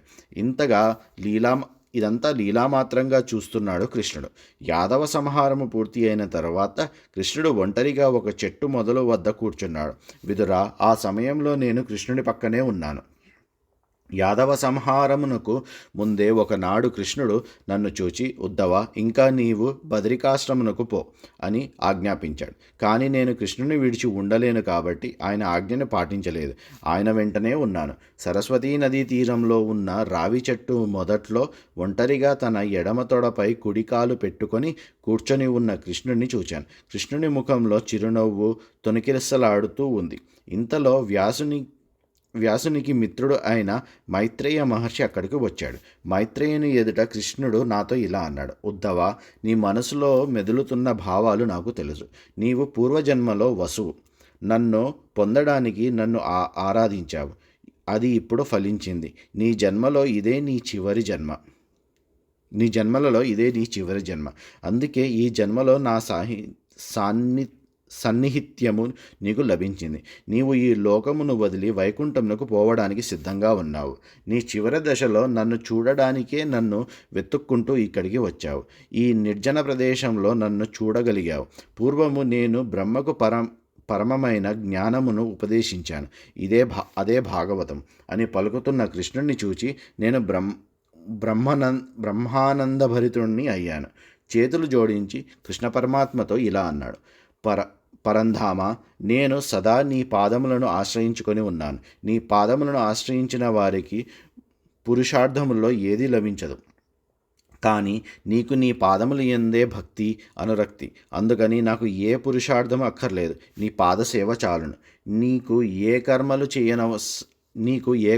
ఇదంతా లీలామాత్రంగా చూస్తున్నాడు కృష్ణుడు. యాదవ సంహారము పూర్తి అయిన తర్వాత కృష్ణుడు ఒంటరిగా ఒక చెట్టు మొదలు వద్ద కూర్చున్నాడు. విదురా, ఆ సమయంలో నేను కృష్ణుడి పక్కనే ఉన్నాను. యాదవ సంహారమునకు ముందే ఒకనాడు కృష్ణుడు నన్ను చూచి, ఉద్ధవ, ఇంకా నీవు బదరికాశ్రమునకు పో అని ఆజ్ఞాపించాడు. కానీ నేను కృష్ణుని విడిచి ఉండలేను కాబట్టి ఆయన ఆజ్ఞను పాటించలేదు. ఆయన వెంటనే ఉన్నాను. సరస్వతీ నదీ తీరంలో ఉన్న రావి చెట్టు మొదట్లో ఒంటరిగా తన ఎడమ తొడపై కుడికాలు పెట్టుకొని కూర్చొని ఉన్న కృష్ణుడిని చూచాను. కృష్ణుని ముఖంలో చిరునవ్వు తొణికిసలాడుతూ ఉంది. ఇంతలో వ్యాసునికి మిత్రుడు అయిన మైత్రేయ మహర్షి అక్కడికి వచ్చాడు. మైత్రేయుని ఎదుట కృష్ణుడు నాతో ఇలా అన్నాడు, ఉద్ధవ, నీ మనసులో మెదులుతున్న భావాలు నాకు తెలుసు. నీవు పూర్వజన్మలో వసువు. నన్ను పొందడానికి నన్ను ఆరాధించావు. అది ఇప్పుడు ఫలించింది. నీ జన్మలలో ఇదే నీ చివరి జన్మ. అందుకే ఈ జన్మలో నా సన్నిహిత్యము నీకు లభించింది. నీవు ఈ లోకమును వదిలి వైకుంఠమునకు పోవడానికి సిద్ధంగా ఉన్నావు. నీ చివరి దశలో నన్ను చూడడానికే నన్ను వెతుక్కుంటూ ఇక్కడికి వచ్చావు. ఈ నిర్జన ప్రదేశంలో నన్ను చూడగలిగావు. పూర్వము నేను బ్రహ్మకు పరమమైన జ్ఞానమును ఉపదేశించాను. అదే భాగవతం అని పలుకుతున్న కృష్ణుడిని చూచి నేను బ్రహ్మానందభరితుణ్ణి అయ్యాను. చేతులు జోడించి కృష్ణ పరమాత్మతో ఇలా అన్నాడు, పరంధామ, నేను సదా నీ పాదములను ఆశ్రయించుకొని ఉన్నాను. నీ పాదములను ఆశ్రయించిన వారికి పురుషార్థములలో ఏదీ లభించదు. కానీ నీకు నీ పాదములు ఎందే భక్తి, అనురక్తి. అందుకని నాకు ఏ పురుషార్థము అక్కర్లేదు. నీ పాదసేవ చాలును. నీకు ఏ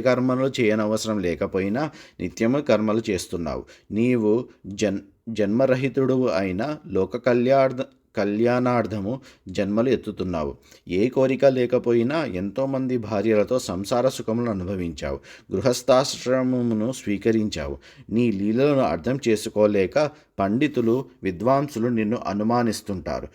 కర్మలు చేయనవసరం లేకపోయినా నిత్యము కర్మలు చేస్తున్నావు. నీవు జన్మరహితుడు అయిన లోక కళ్యాణార్థము జన్మలు ఎత్తుతున్నావు. ఏ కోరిక లేకపోయినా ఎంతోమంది భార్యలతో సంసార సుఖములను అనుభవించావు. గృహస్థాశ్రమమును స్వీకరించావు. నీ లీలలను అర్థం చేసుకోలేక పండితులు, విద్వాంసులు నిన్ను అనుమానిస్తుంటారు,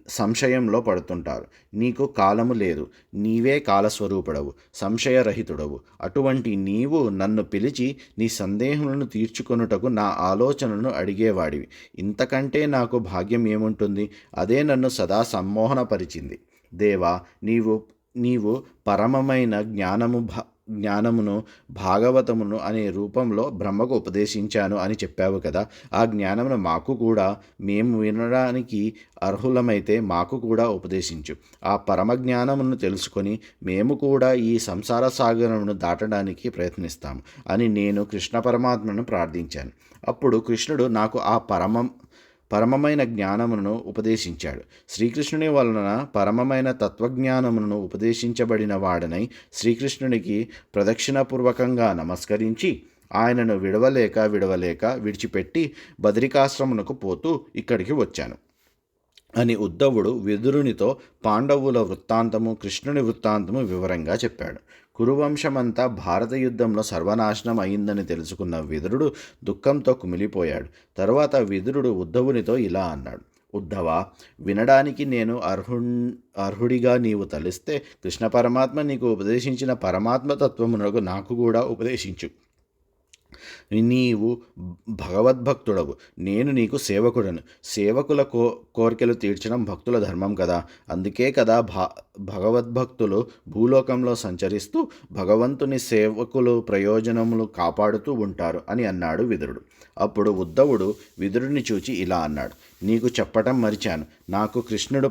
సంశయంలో పడుతుంటారు. నీకు కాలము లేదు. నీవే కాలస్వరూపుడవు, సంశయరహితుడవు. అటువంటి నీవు నన్ను పిలిచి నీ సందేహములను తీర్చుకొనుటకు నా ఆలోచనను అడిగేవాడివి. ఇంతకంటే నాకు భాగ్యం ఏముంటుంది? అదే నన్ను సదా సమ్మోహనపరిచింది. దేవా, నీవు పరమమైన జ్ఞానమును భాగవతమును అనే రూపంలో బ్రహ్మకు ఉపదేశించాను అని చెప్పావు కదా. ఆ జ్ఞానమును మాకు కూడా, మేము వినడానికి అర్హులమైతే మాకు కూడా ఉపదేశించు. ఆ పరమ జ్ఞానమును తెలుసుకొని మేము కూడా ఈ సంసార సాగరమును దాటడానికి ప్రయత్నిస్తాము అని నేను కృష్ణ పరమాత్మను ప్రార్థించాను. అప్పుడు కృష్ణుడు నాకు ఆ పరమమైన జ్ఞానమును ఉపదేశించాడు. శ్రీకృష్ణుని వలన పరమమైన తత్వజ్ఞానమును ఉపదేశించబడిన వాడనై శ్రీకృష్ణునికి ప్రదక్షిణపూర్వకంగా నమస్కరించి ఆయనను విడవలేక విడిచిపెట్టి బదరికాశ్రమునకు పోతూ ఇక్కడికి వచ్చాను అని ఉద్ధవుడు విదురునితో పాండవుల వృత్తాంతము, కృష్ణుని వృత్తాంతము వివరంగా చెప్పాడు. కురువంశమంతా భారత యుద్ధంలో సర్వనాశనం అయిందని తెలుసుకున్న విదురుడు దుఃఖంతో కుమిలిపోయాడు. తరువాత విదురుడు ఉద్ధవునితో ఇలా అన్నాడు: ఉద్ధవ, వినడానికి నేను అర్హుడిగా నీవు తలిస్తే కృష్ణ పరమాత్మ నీకు ఉపదేశించిన పరమాత్మ తత్వమునకు నాకు కూడా ఉపదేశించు. నీవు భగవద్భక్తుడవు, నేను నీకు సేవకుడను. సేవకుల కోరికలు తీర్చడం భక్తుల ధర్మం కదా. అందుకే కదా భగవద్భక్తులు భూలోకంలో సంచరిస్తూ భగవంతుని సేవకులు ప్రయోజనములు కాపాడుతూ ఉంటారు అని అన్నాడు విదురుడు. అప్పుడు ఉద్ధవుడు విదురుడిని చూచి ఇలా అన్నాడు: నీకు చెప్పటం మరిచాను. నాకు కృష్ణుడు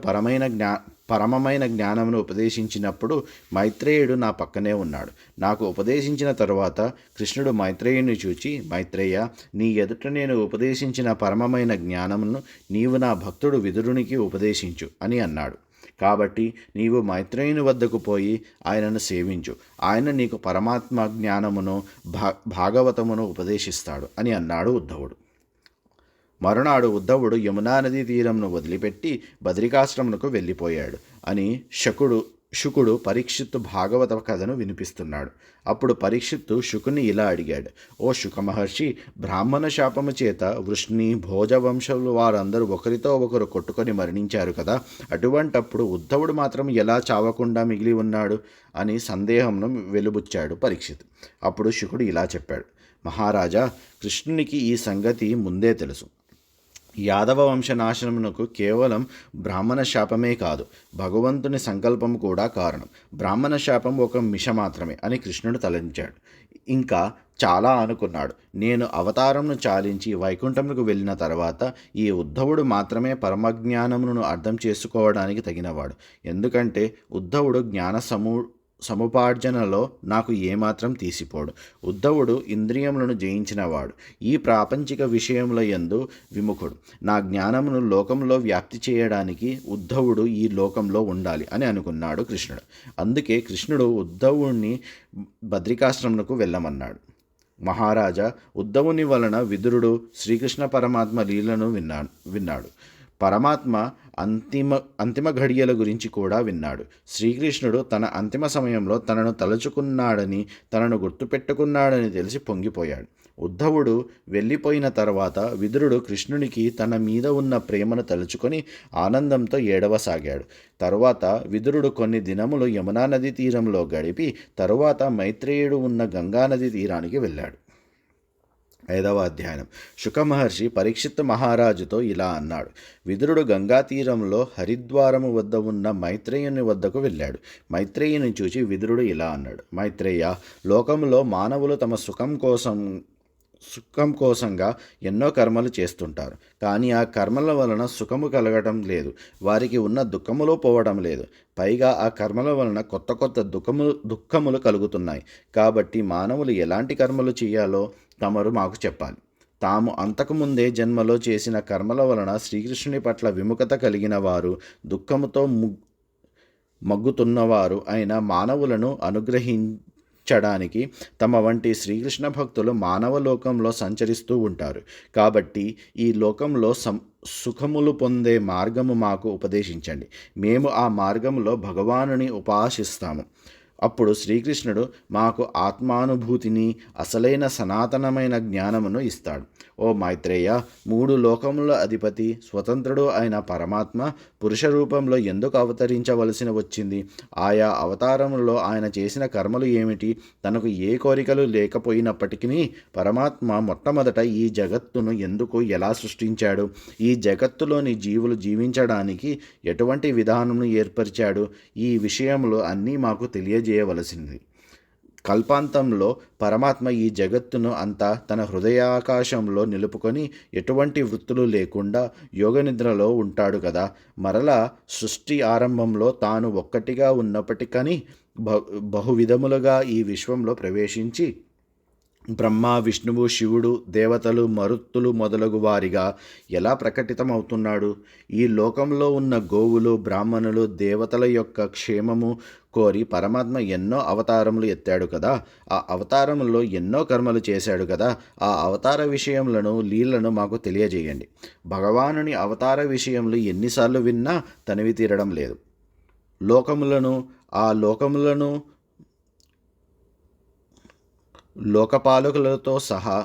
పరమమైన జ్ఞానమును ఉపదేశించినప్పుడు మైత్రేయుడు నా పక్కనే ఉన్నాడు. నాకు ఉపదేశించిన తరువాత కృష్ణుడు మైత్రేయుని చూచి, మైత్రేయ, నీ ఎదుట నేను ఉపదేశించిన పరమమైన జ్ఞానమును నీవు నా భక్తుడు విదురునికి ఉపదేశించు అని అన్నాడు. కాబట్టి నీవు మైత్రేయుని వద్దకు పోయి ఆయనను సేవించు. ఆయన నీకు పరమాత్మ జ్ఞానమును భాగవతమును ఉపదేశిస్తాడు అని అన్నాడు ఉద్ధవుడు. మరునాడు ఉద్ధవుడు యమునా నదీ తీరంను వదిలిపెట్టి బద్రికాశ్రమునకు వెళ్ళిపోయాడు అని శుకుడు పరీక్షిత్తు భాగవత కథను వినిపిస్తున్నాడు. అప్పుడు పరీక్షిత్తు శుకుని ఇలా అడిగాడు: ఓ శుక మహర్షి, బ్రాహ్మణ శాపము చేత వృష్ణి భోజవంశములు వారందరూ ఒకరితో ఒకరు కొట్టుకొని మరణించారు కదా. అటువంటప్పుడు ఉద్ధవుడు మాత్రం ఎలా చావకుండా మిగిలి ఉన్నాడు అని సందేహంను వెలుబుచ్చాడు పరీక్షిత్. అప్పుడు శుకుడు ఇలా చెప్పాడు: మహారాజా, కృష్ణునికి ఈ సంగతి ముందే తెలుసు. యాదవ వంశనాశనమునకు కేవలం బ్రాహ్మణ శాపమే కాదు, భగవంతుని సంకల్పం కూడా కారణం. బ్రాహ్మణ శాపం ఒక మిష మాత్రమే అని కృష్ణుడు తలంచాడు. ఇంకా చాలా అనుకున్నాడు. నేను అవతారంను చాలించి వైకుంఠమునకు వెళ్ళిన తర్వాత ఈ ఉద్ధవుడు మాత్రమే పరమజ్ఞానమును అర్థం చేసుకోవడానికి తగినవాడు. ఎందుకంటే ఉద్ధవుడు సముపార్జనలో నాకు ఏమాత్రం తీసిపోడు. ఉద్ధవుడు ఇంద్రియములను జయించినవాడు, ఈ ప్రాపంచిక విషయముల యందు విముఖుడు. నా జ్ఞానమును లోకంలో వ్యాప్తి చేయడానికి ఉద్ధవుడు ఈ లోకంలో ఉండాలి అని అనుకున్నాడు కృష్ణుడు. అందుకే కృష్ణుడు ఉద్ధవుణ్ణి బద్రికాశ్రమునకు వెళ్ళమన్నాడు. మహారాజా, ఉద్ధవుని వలన విదురుడు శ్రీకృష్ణ పరమాత్మ లీలను విన్నాడు. పరమాత్మ అంతిమ ఘడియల గురించి కూడా విన్నాడు. శ్రీకృష్ణుడు తన అంతిమ సమయంలో తనను తలుచుకున్నాడని, తనను గుర్తుపెట్టుకున్నాడని తెలిసి పొంగిపోయాడు. ఉద్ధవుడు వెళ్ళిపోయిన తర్వాత విదురుడు కృష్ణునికి తన మీద ఉన్న ప్రేమను తలుచుకొని ఆనందంతో ఏడవసాగాడు. తరువాత విదురుడు కొన్ని దినములు యమునా నది తీరంలో గడిపి తరువాత మైత్రేయుడు ఉన్న గంగానది తీరానికి వెళ్ళాడు. 5వ అధ్యాయం. శుకమహర్షి పరీక్షిత్ మహారాజుతో ఇలా అన్నాడు: విదురుడు గంగా తీరంలో హరిద్వారము వద్ద ఉన్న మైత్రేయుని వద్దకు వెళ్ళాడు. మైత్రేయుని చూచి విదురుడు ఇలా అన్నాడు: మైత్రేయ, లోకంలో మానవులు తమ సుఖం కోసంగా ఎన్నో కర్మలు చేస్తుంటారు. కానీ ఆ కర్మల వలన సుఖము కలగటం లేదు, వారికి ఉన్న దుఃఖములు పోవడం లేదు. పైగా ఆ కర్మల వలన కొత్త దుఃఖములు కలుగుతున్నాయి. కాబట్టి మానవులు ఎలాంటి కర్మలు చేయాలో తమరు మాకు చెప్పాలి. తాము అంతకుముందే జన్మలో చేసిన కర్మల వలన శ్రీకృష్ణుని పట్ల విముఖత కలిగిన వారు, దుఃఖముతో మగ్గుతున్నవారు అయిన మానవులను అనుగ్రహించడానికి తమ వంటి శ్రీకృష్ణ భక్తులు మానవలోకంలో సంచరిస్తూ ఉంటారు. కాబట్టి ఈ లోకంలో సుఖములు పొందే మార్గము మాకు ఉపదేశించండి. మేము ఆ మార్గంలో భగవానుని ఉపాసిస్తాము. అప్పుడు శ్రీకృష్ణుడు మాకు ఆత్మానుభూతిని, అసలైన సనాతనమైన జ్ఞానమును ఇస్తాడు. ఓ మైత్రేయ, 3 లోకముల అధిపతి, స్వతంత్రుడు అయిన పరమాత్మ పురుష రూపంలో ఎందుకు అవతరించవలసి వచ్చింది? ఆయా అవతారములలో ఆయన చేసిన కర్మలు ఏమిటి? తనకు ఏ కోరికలు లేకపోయినప్పటికీ పరమాత్మ మొట్టమొదట ఈ జగత్తును ఎందుకు, ఎలా సృష్టించాడు? ఈ జగత్తులోని జీవులు జీవించడానికి ఎటువంటి విధానమును ఏర్పరిచాడు? ఈ విషయములు అన్నీ మాకు తెలియజేయవలసింది. కల్పాంతంలో పరమాత్మ ఈ జగత్తును అంతా తన హృదయాకాశంలో నిలుపుకొని ఎటువంటి వృత్తులు లేకుండా యోగనిద్రలో ఉంటాడు కదా. మరలా సృష్టి ఆరంభంలో తాను ఒక్కటిగా ఉన్నప్పటికీ బహువిధములుగా ఈ విశ్వంలో ప్రవేశించి బ్రహ్మ, విష్ణువు, శివుడు, దేవతలు, మరుత్తులు మొదలగు వారిగా ఎలా ప్రకటితమవుతున్నాడు. ఈ లోకంలో ఉన్న గోవులు, బ్రాహ్మణులు, దేవతల యొక్క క్షేమము కోరి పరమాత్మ ఎన్నో అవతారములు ఎత్తాడు కదా. ఆ అవతారములలో ఎన్నో కర్మలు చేశాడు కదా. ఆ అవతార విషయములను, లీలను మాకు తెలియజేయండి. భగవానుని అవతార విషయములు ఎన్నిసార్లు విన్నా తనివి తీరడం లేదు. లోకములను లోకపాలకులతో సహా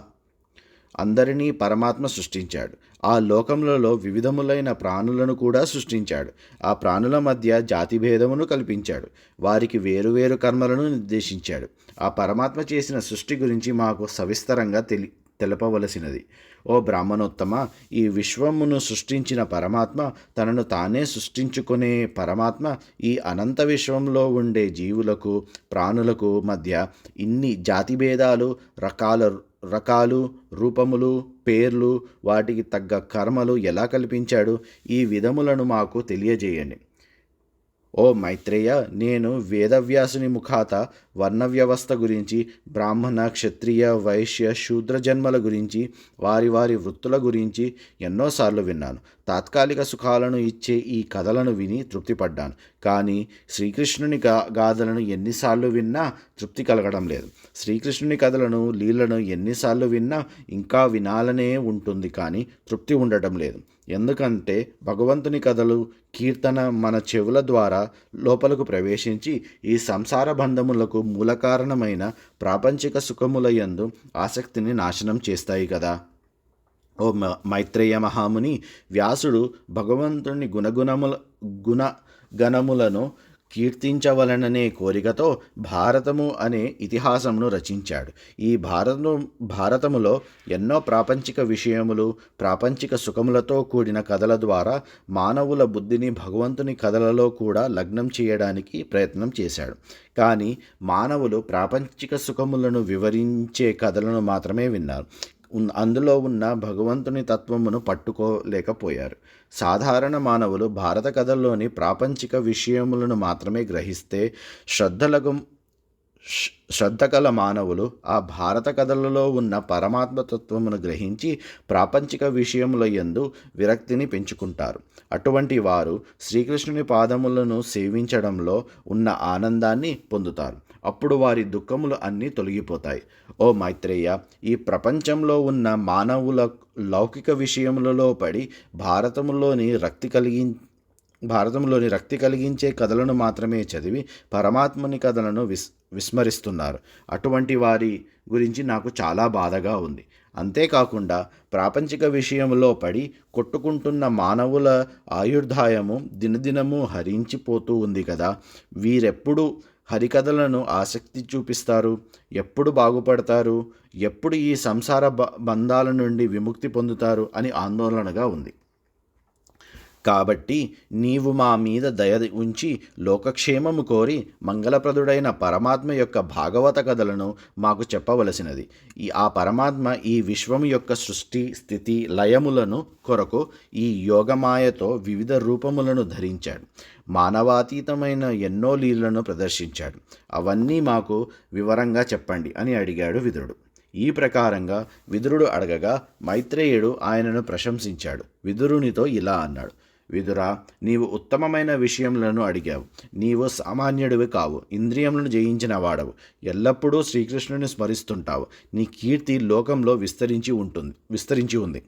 అందరినీ పరమాత్మ సృష్టించాడు. ఆ లోకములలో వివిధములైన ప్రాణులను కూడా సృష్టించాడు. ఆ ప్రాణుల మధ్య జాతి భేదమును కల్పించాడు. వారికి వేరువేరు కర్మలను నిర్దేశించాడు. ఆ పరమాత్మ చేసిన సృష్టి గురించి మాకు సవిస్తరంగా తెలపవలసినది. ఓ బ్రాహ్మణోత్తమ, ఈ విశ్వమును సృష్టించిన పరమాత్మ, తనను తానే సృష్టించుకునే పరమాత్మ ఈ అనంత విశ్వంలో ఉండే జీవులకు, ప్రాణులకు మధ్య ఇన్ని జాతిభేదాలు, రకాలు, రూపములు, పేర్లు, వాటికి తగ్గ కర్మలు ఎలా కల్పించాడు? ఈ విధములను మాకు తెలియజేయండి. ఓ మైత్రేయ, నేను వేదవ్యాసుని ముఖాత వర్ణ వ్యవస్థ గురించి, బ్రాహ్మణ, క్షత్రియ, వైశ్య, శూద్ర జన్మల గురించి, వారి వారి వృత్తుల గురించి ఎన్నోసార్లు విన్నాను. తాత్కాలిక సుఖాలను ఇచ్చే ఈ కథలను విని తృప్తిపడ్డాను. కానీ శ్రీకృష్ణుని గాథలను ఎన్నిసార్లు విన్నా తృప్తి కలగడం లేదు. శ్రీకృష్ణుని కథలను, లీలను ఎన్నిసార్లు విన్నా ఇంకా వినాలనే ఉంటుంది, కానీ తృప్తి ఉండటం లేదు. ఎందుకంటే భగవంతుని కథలు, కీర్తన మన చెవుల ద్వారా లోపలకు ప్రవేశించి ఈ సంసార బంధములకు మూలకారణమైన ప్రాపంచిక సుఖముల యందు ఆసక్తిని నాశనం చేస్తాయి కదా. ఓ మైత్రేయ మహాముని, వ్యాసుడు భగవంతుని గుణగణములను కీర్తించవలననే కోరికతో భారతము అనే ఇతిహాసమును రచించాడు. ఈ భారతములో ఎన్నో ప్రాపంచిక విషయములు, ప్రాపంచిక సుఖములతో కూడిన కథల ద్వారా మానవుల బుద్ధిని భగవంతుని కథలలో కూడా లగ్నం చేయడానికి ప్రయత్నం చేశాడు. కానీ మానవులు ప్రాపంచిక సుఖములను వివరించే కథలను మాత్రమే విన్నారు. అందులో ఉన్న భగవంతుని తత్వమును పట్టుకోలేకపోయారు. సాధారణ మానవులు భారత కథల్లోని ప్రాపంచిక విషయములను మాత్రమే గ్రహిస్తే, శ్రద్ధ కల మానవులు ఆ భారత కథలలో ఉన్న పరమాత్మతత్వమును గ్రహించి ప్రాపంచిక విషయముల యందు విరక్తిని పెంచుకుంటారు. అటువంటి వారు శ్రీకృష్ణుని పాదములను సేవించడంలో ఉన్న ఆనందాన్ని పొందుతారు. అప్పుడు వారి దుఃఖములు అన్నీ తొలగిపోతాయి. ఓ మైత్రేయ, ఈ ప్రపంచంలో ఉన్న మానవుల లౌకిక విషయములలో పడి భారతములోని రక్తి కలిగించే కథలను మాత్రమే చదివి పరమాత్మని కథలను విస్మరిస్తున్నారు. అటువంటి వారి గురించి నాకు చాలా బాధగా ఉంది. అంతేకాకుండా ప్రాపంచిక విషయంలో పడి కొట్టుకుంటున్న మానవుల ఆయుర్దాయము దినదినము హరించిపోతూ ఉంది కదా. వీరెప్పుడు హరికథలను ఆసక్తి చూపిస్తారు? ఎప్పుడు బాగుపడతారు? ఎప్పుడు ఈ సంసార బంధాల నుండి విముక్తి పొందుతారు అని ఆందోళనగా ఉంది. కాబట్టి నీవు మా మీద దయ ఉంచి లోకక్షేమము కోరి మంగళప్రదుడైన పరమాత్మ యొక్క భాగవత కథలను మాకు చెప్పవలసినది. ఆ పరమాత్మ ఈ విశ్వము యొక్క సృష్టి, స్థితి, లయములను కొరకు ఈ యోగమాయతో వివిధ రూపములను ధరించాడు. మానవాతీతమైన ఎన్నో లీలను ప్రదర్శించాడు. అవన్నీ మాకు వివరంగా చెప్పండి అని అడిగాడు విదురుడు. ఈ ప్రకారంగా విదురుడు అడగగా మైత్రేయుడు ఆయనను ప్రశంసించాడు. విదురునితో ఇలా అన్నాడు: విదురా, నీవు ఉత్తమమైన విషయములను అడిగావు. నీవు సామాన్యుడివి కావు, ఇంద్రియములను జయించిన వాడవు. ఎల్లప్పుడూ శ్రీకృష్ణుని స్మరిస్తుంటావు. నీ కీర్తి లోకంలో విస్తరించి ఉంది.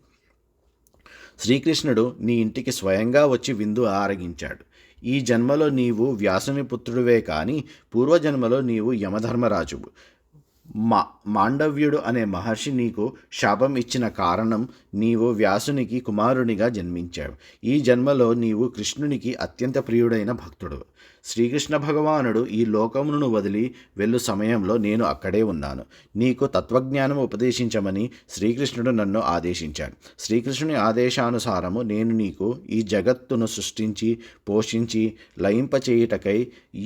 శ్రీకృష్ణుడు నీ ఇంటికి స్వయంగా వచ్చి విందు ఆరగించాడు. ఈ జన్మలో నీవు వ్యాసుని పుత్రుడివే కానీ పూర్వజన్మలో నీవు యమధర్మరాజువు. మా మాండవ్యుడు అనే మహర్షి నీకు శాపం ఇచ్చిన కారణం నీవు వ్యాసునికి కుమారునిగా జన్మించావు. ఈ జన్మలో నీవు కృష్ణునికి అత్యంత ప్రియుడైన భక్తుడు. శ్రీకృష్ణ భగవానుడు ఈ లోకమును వదిలి వెళ్ళు సమయంలో నేను అక్కడే ఉన్నాను. నీకు తత్వజ్ఞానం ఉపదేశించమని శ్రీకృష్ణుడు నన్ను ఆదేశించాడు. శ్రీకృష్ణుని ఆదేశానుసారము నేను నీకు ఈ జగత్తును సృష్టించి పోషించి లయింపచేయుటకై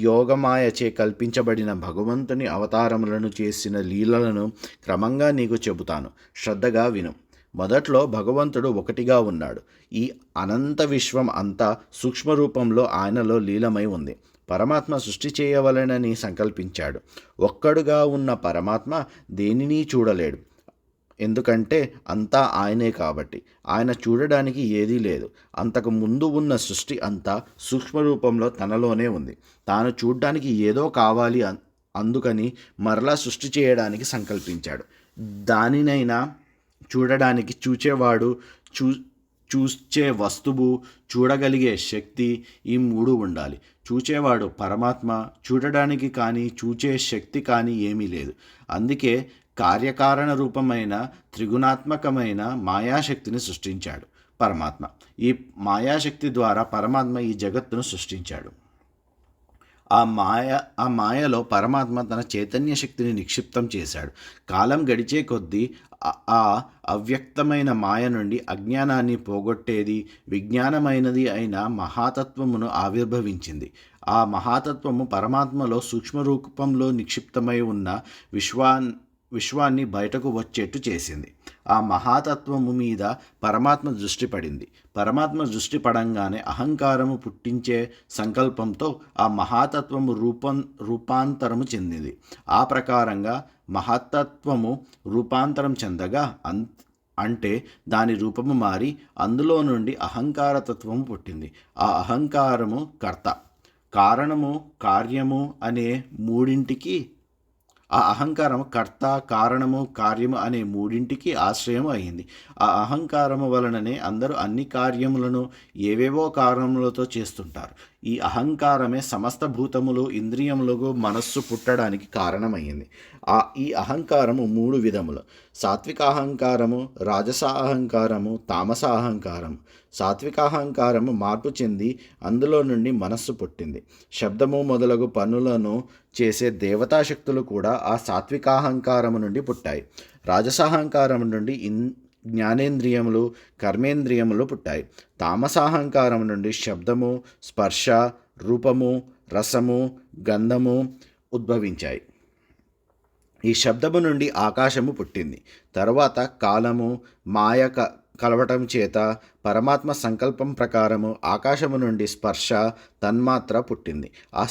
యోగమాయచే కల్పించబడిన భగవంతుని అవతారములను చేసిన లీలలను క్రమంగా నీకు చెబుతాను. శ్రద్ధగా విను. మొదట్లో భగవంతుడు ఒకటిగా ఉన్నాడు. ఈ అనంత విశ్వం అంతా సూక్ష్మరూపంలో ఆయనలో లీలమై ఉంది. పరమాత్మ సృష్టి చేయవలెనని సంకల్పించాడు. ఒక్కడుగా ఉన్న పరమాత్మ దేనినీ చూడలేడు. ఎందుకంటే అంతా ఆయనే కాబట్టి. ఆయన చూడడానికి ఏదీ లేదు. అంతకు ముందు ఉన్న సృష్టి అంతా సూక్ష్మరూపంలో తనలోనే ఉంది. తాను చూడ్డానికి ఏదో కావాలి, అందుకని మరలా సృష్టి చేయడానికి సంకల్పించాడు. దానినైనా చూడడానికి చూచేవాడు, చూచే వస్తువు, చూడగలిగే శక్తి, ఈ మూడు ఉండాలి. చూచేవాడు పరమాత్మ, చూడడానికి కానీ చూచే శక్తి కానీ ఏమీ లేదు. అందుకే కార్యకారణ రూపమైన త్రిగుణాత్మకమైన మాయాశక్తిని సృష్టించాడు పరమాత్మ. ఈ మాయాశక్తి ద్వారా పరమాత్మ ఈ జగత్తును సృష్టించాడు. ఆ మాయలో పరమాత్మ తన చైతన్య శక్తిని నిక్షిప్తం చేశాడు. కాలం గడిచే కొద్దీ ఆ అవ్యక్తమైన మాయ నుండి అజ్ఞానాన్ని పోగొట్టేది విజ్ఞానమైనది అయిన మహాతత్వమును ఆవిర్భవించింది. ఆ మహాతత్వము పరమాత్మలో సూక్ష్మరూపంలో నిక్షిప్తమై ఉన్న విశ్వాన్ని బయటకు వచ్చేట్టు చేసింది. ఆ మహాతత్వము మీద పరమాత్మ దృష్టి పడింది. పరమాత్మ దృష్టి పడంగానే అహంకారము పుట్టించే సంకల్పంతో ఆ మహాతత్వము రూపాంతరము చెందింది. ఆ ప్రకారంగా మహత్తత్వము రూపాంతరం చెందగా అంటే దాని రూపము మారి అందులో నుండి అహంకారతత్వము పుట్టింది. ఆ అహంకారము కర్త, కారణము, కార్యము అనే మూడింటికి ఆ అహంకారము కర్త, కారణము, కార్యము అనే మూడింటికి ఆశ్రయం అయింది. ఆ అహంకారము వలననే అందరూ అన్ని కార్యములను ఏవేవో కారణములతో చేస్తుంటారు. ఈ అహంకారమే సమస్త భూతములు, ఇంద్రియములకు, మనస్సు పుట్టడానికి కారణమైంది. ఈ అహంకారము మూడు విధములు: సాత్విక అహంకారము, రాజస అహంకారము, తామస అహంకారము. సాత్విక అహంకారము మార్పు చెంది అందులో నుండి మనస్సు పుట్టింది. శబ్దము మొదలగు పనులను చేసే దేవతాశక్తులు కూడా ఆ సాత్వికాహంకారము నుండి పుట్టాయి. రాజసాహంకారం నుండి జ్ఞానేంద్రియములు, కర్మేంద్రియములు పుట్టాయి. తామసాహంకారం నుండి శబ్దము, స్పర్శ, రూపము, రసము, గంధము ఉద్భవించాయి. ఈ శబ్దము నుండి ఆకాశము పుట్టింది. తరువాత కాలము, మాయ కలవటం చేత పరమాత్మ సంకల్పం ప్రకారము ఆకాశము నుండి స్పర్శ తన్మాత్ర పుట్టింది. ఆ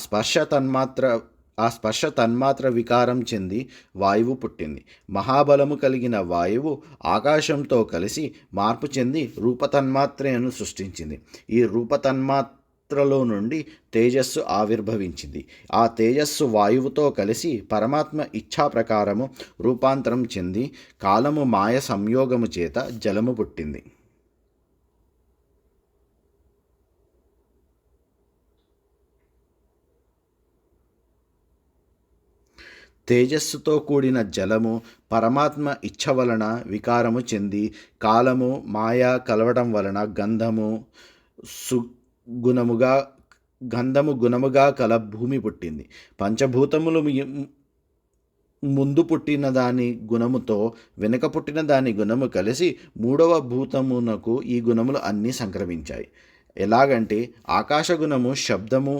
స్పర్శ తన్మాత్ర వికారం చెంది వాయువు పుట్టింది. మహాబలము కలిగిన వాయువు ఆకాశంతో కలిసి మార్పు చెంది రూపతన్మాత్రను సృష్టించింది. ఈ రూపతన్మాత్రలో నుండి తేజస్సు ఆవిర్భవించింది. ఆ తేజస్సు వాయువుతో కలిసి పరమాత్మ ఇచ్ఛా ప్రకారము రూపాంతరం చెంది కాలము మాయ సంయోగము చేత జలము పుట్టింది. తేజస్సుతో కూడిన జలము పరమాత్మ ఇచ్ఛ వలన వికారము చెంది కాలము మాయ కలవడం వలన గంధము గుణముగా కల భూమి పుట్టింది. పంచభూతములు ముందు పుట్టిన దాని గుణముతో వెనుక పుట్టిన దాని గుణము కలిసి మూడవ భూతమునకు ఈ గుణములు అన్నీ సంక్రమించాయి. ఎలాగంటే ఆకాశగుణము శబ్దము,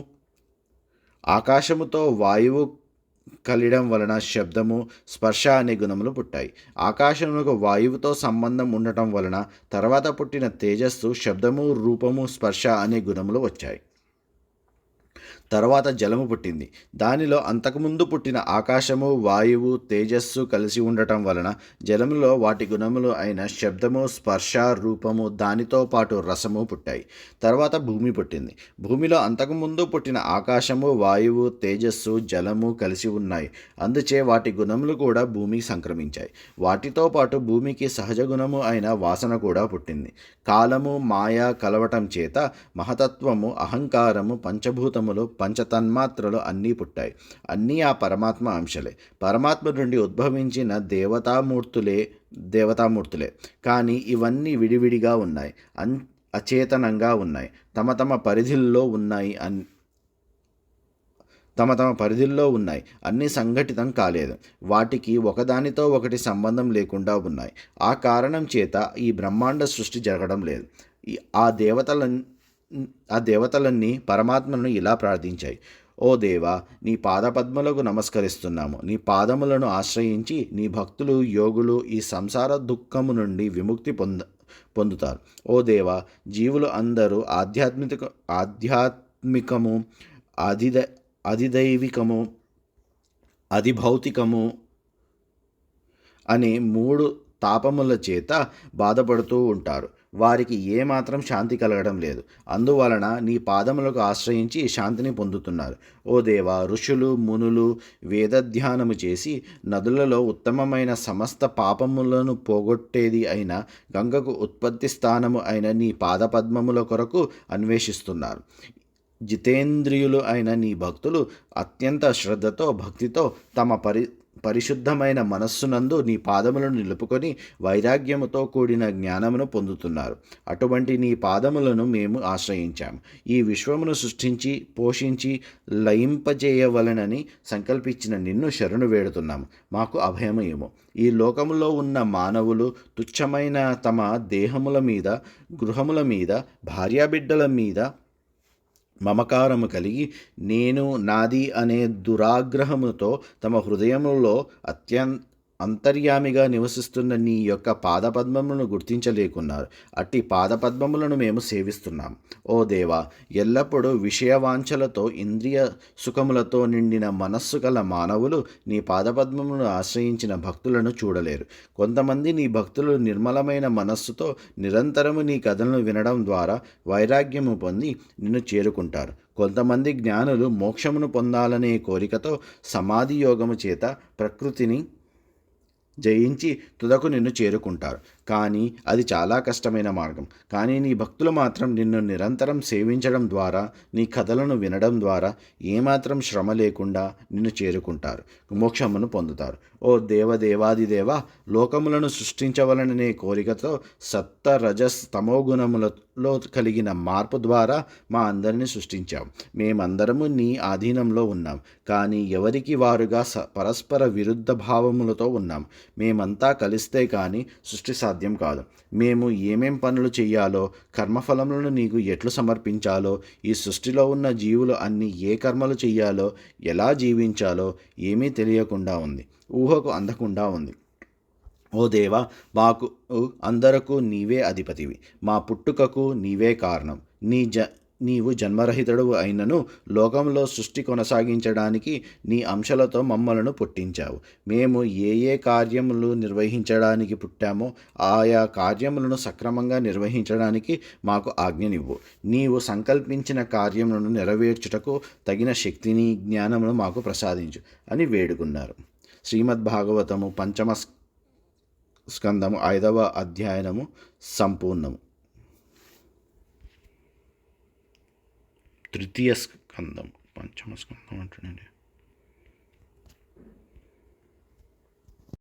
ఆకాశముతో వాయువు కలియడం వలన శబ్దము, స్పర్శ అనే గుణములు పుట్టాయి. ఆకాశమునకు వాయువుతో సంబంధం ఉండటం వలన తర్వాత పుట్టిన తేజస్సు, శబ్దము, రూపము, స్పర్శ అనే గుణములు వచ్చాయి. తర్వాత జలము పుట్టింది. దానిలో అంతకుముందు పుట్టిన ఆకాశము, వాయువు, తేజస్సు కలిసి ఉండటం వలన జలములో వాటి గుణములు అయిన శబ్దము, స్పర్శ, రూపము, దానితో పాటు రసము పుట్టాయి. తర్వాత భూమి పుట్టింది. భూమిలో అంతకుముందు పుట్టిన ఆకాశము, వాయువు, తేజస్సు, జలము కలిసి ఉన్నాయి. అందుచే వాటి గుణములు కూడా భూమికి సంక్రమించాయి. వాటితో పాటు భూమికి సహజ గుణము అయిన వాసన కూడా పుట్టింది. కాలము, మాయ కలవటం చేత మహతత్వము, అహంకారము, పంచభూతములు పంచతన్మాత్రలు అన్నీ పుట్టాయి. అన్నీ ఆ పరమాత్మ అంశలే. పరమాత్మ నుండి ఉద్భవించిన దేవతామూర్తులే. కానీ ఇవన్నీ విడివిడిగా ఉన్నాయి, అచేతనంగా ఉన్నాయి, తమ తమ పరిధిల్లో ఉన్నాయి, అన్నీ సంఘటితం కాలేదు. వాటికి ఒకదానితో ఒకటి సంబంధం లేకుండా ఉన్నాయి. ఆ కారణం చేత ఈ బ్రహ్మాండ సృష్టి జరగడం లేదు. ఆ దేవతలన్నీ పరమాత్మను ఇలా ప్రార్థించాయి: ఓ దేవా, నీ పాదపద్మలకు నమస్కరిస్తున్నాము. నీ పాదములను ఆశ్రయించి నీ భక్తులు యోగులు ఈ సంసార దుఃఖము నుండి విముక్తి పొందుతారు. ఓ దేవా, జీవులు అందరూ ఆధ్యాత్మికము, అధిదైవికము, అధిభౌతికము అనే 3 తాపముల చేత బాధపడుతూ ఉంటారు. వారికి ఏమాత్రం శాంతి కలగడం లేదు. అందువలన నీ పాదములకు ఆశ్రయించి శాంతిని పొందుతున్నారు. ఓ దేవా, ఋషులు మునులు వేదధ్యానము చేసి నదులలో ఉత్తమమైన సమస్త పాపములను పోగొట్టేది అయిన గంగకు ఉత్పత్తి స్థానము అయిన నీ పాదపద్మముల కొరకు అన్వేషిస్తున్నారు. జితేంద్రియులు అయిన నీ భక్తులు అత్యంత శ్రద్ధతో భక్తితో తమ పరిశుద్ధమైన మనస్సునందు నీ పాదములను నిలుపుకొని వైరాగ్యముతో కూడిన జ్ఞానమును పొందుతున్నారు. అటువంటి నీ పాదములను మేము ఆశ్రయించాము. ఈ విశ్వమును సృష్టించి పోషించి లయింపజేయవలనని సంకల్పించిన నిన్ను శరణు వేడుతున్నాము. మాకు అభయము ఏమో. ఈ లోకములో ఉన్న మానవులు తుచ్చమైన తమ దేహముల మీద, గృహముల మీద, భార్యాబిడ్డల మీద మమకారము కలిగి నేను నాది అనే దురాగ్రహముతో తమ హృదయములో అంతర్యామిగా నివసిస్తున్న నీ యొక్క పాదపద్మములను గుర్తించలేకున్నారు. అట్టి పాదపద్మములను మేము సేవిస్తున్నాం. ఓ దేవా, ఎల్లప్పుడూ విషయవాంఛలతో ఇంద్రియ సుఖములతో నిండిన మనస్సు గల మానవులు నీ పాదపద్మములను ఆశ్రయించిన భక్తులను చూడలేరు. కొంతమంది నీ భక్తులు నిర్మలమైన మనస్సుతో నిరంతరము నీ కథలను వినడం ద్వారా వైరాగ్యము పొంది నిన్ను చేరుకుంటారు. కొంతమంది జ్ఞానులు మోక్షమును పొందాలనే కోరికతో సమాధి యోగము చేత ప్రకృతిని జయించి తుదకు నిన్ను చేరుకుంటారు. కానీ అది చాలా కష్టమైన మార్గం. కానీ నీ భక్తులు మాత్రం నిన్ను నిరంతరం సేవించడం ద్వారా, నీ కథలను వినడం ద్వారా ఏమాత్రం శ్రమ లేకుండా నిన్ను చేరుకుంటారు, మోక్షమును పొందుతారు. ఓ దేవాదిదేవ, లోకములను సృష్టించవలననే కోరికతో సత్త రజస్ తమోగుణములలో కలిగిన మార్పు ద్వారా మా అందరినీ సృష్టించాం. మేమందరము నీ ఆధీనంలో ఉన్నాం. కానీ ఎవరికి వారుగా పరస్పర విరుద్ధ భావములతో ఉన్నాం. మేమంతా కలిస్తే కానీ సృష్టి సాధ్యం కాదు. మేము ఏమేం పనులు చెయ్యాలో, కర్మఫలములను నీకు ఎట్లు సమర్పించాలో, ఈ సృష్టిలో ఉన్న జీవులు అన్ని ఏ కర్మలు చెయ్యాలో, ఎలా జీవించాలో ఏమీ తెలియకుండా ఉంది, ఊహకు అందకుండా ఉంది. ఓ దేవా, మాకు అందరకు నీవే అధిపతివి. మా పుట్టుకకు నీవే కారణం. నీవు జన్మరహితుడు అయినను లోకంలో సృష్టి కొనసాగించడానికి నీ అంశలతో మమ్మలను పుట్టించావు. మేము ఏ కార్యములు నిర్వహించడానికి పుట్టామో ఆయా కార్యములను సక్రమంగా నిర్వహించడానికి మాకు ఆజ్ఞనివ్వు. నీవు సంకల్పించిన కార్యములను నెరవేర్చుటకు తగిన శక్తిని, జ్ఞానమును మాకు ప్రసాదించు అని వేడుకున్నారు. శ్రీమద్భాగవతము 5వ స్కందము 5వ అధ్యాయము సంపూర్ణము. 3వ స్కందం 5వ స్కందం అంటున్నాను.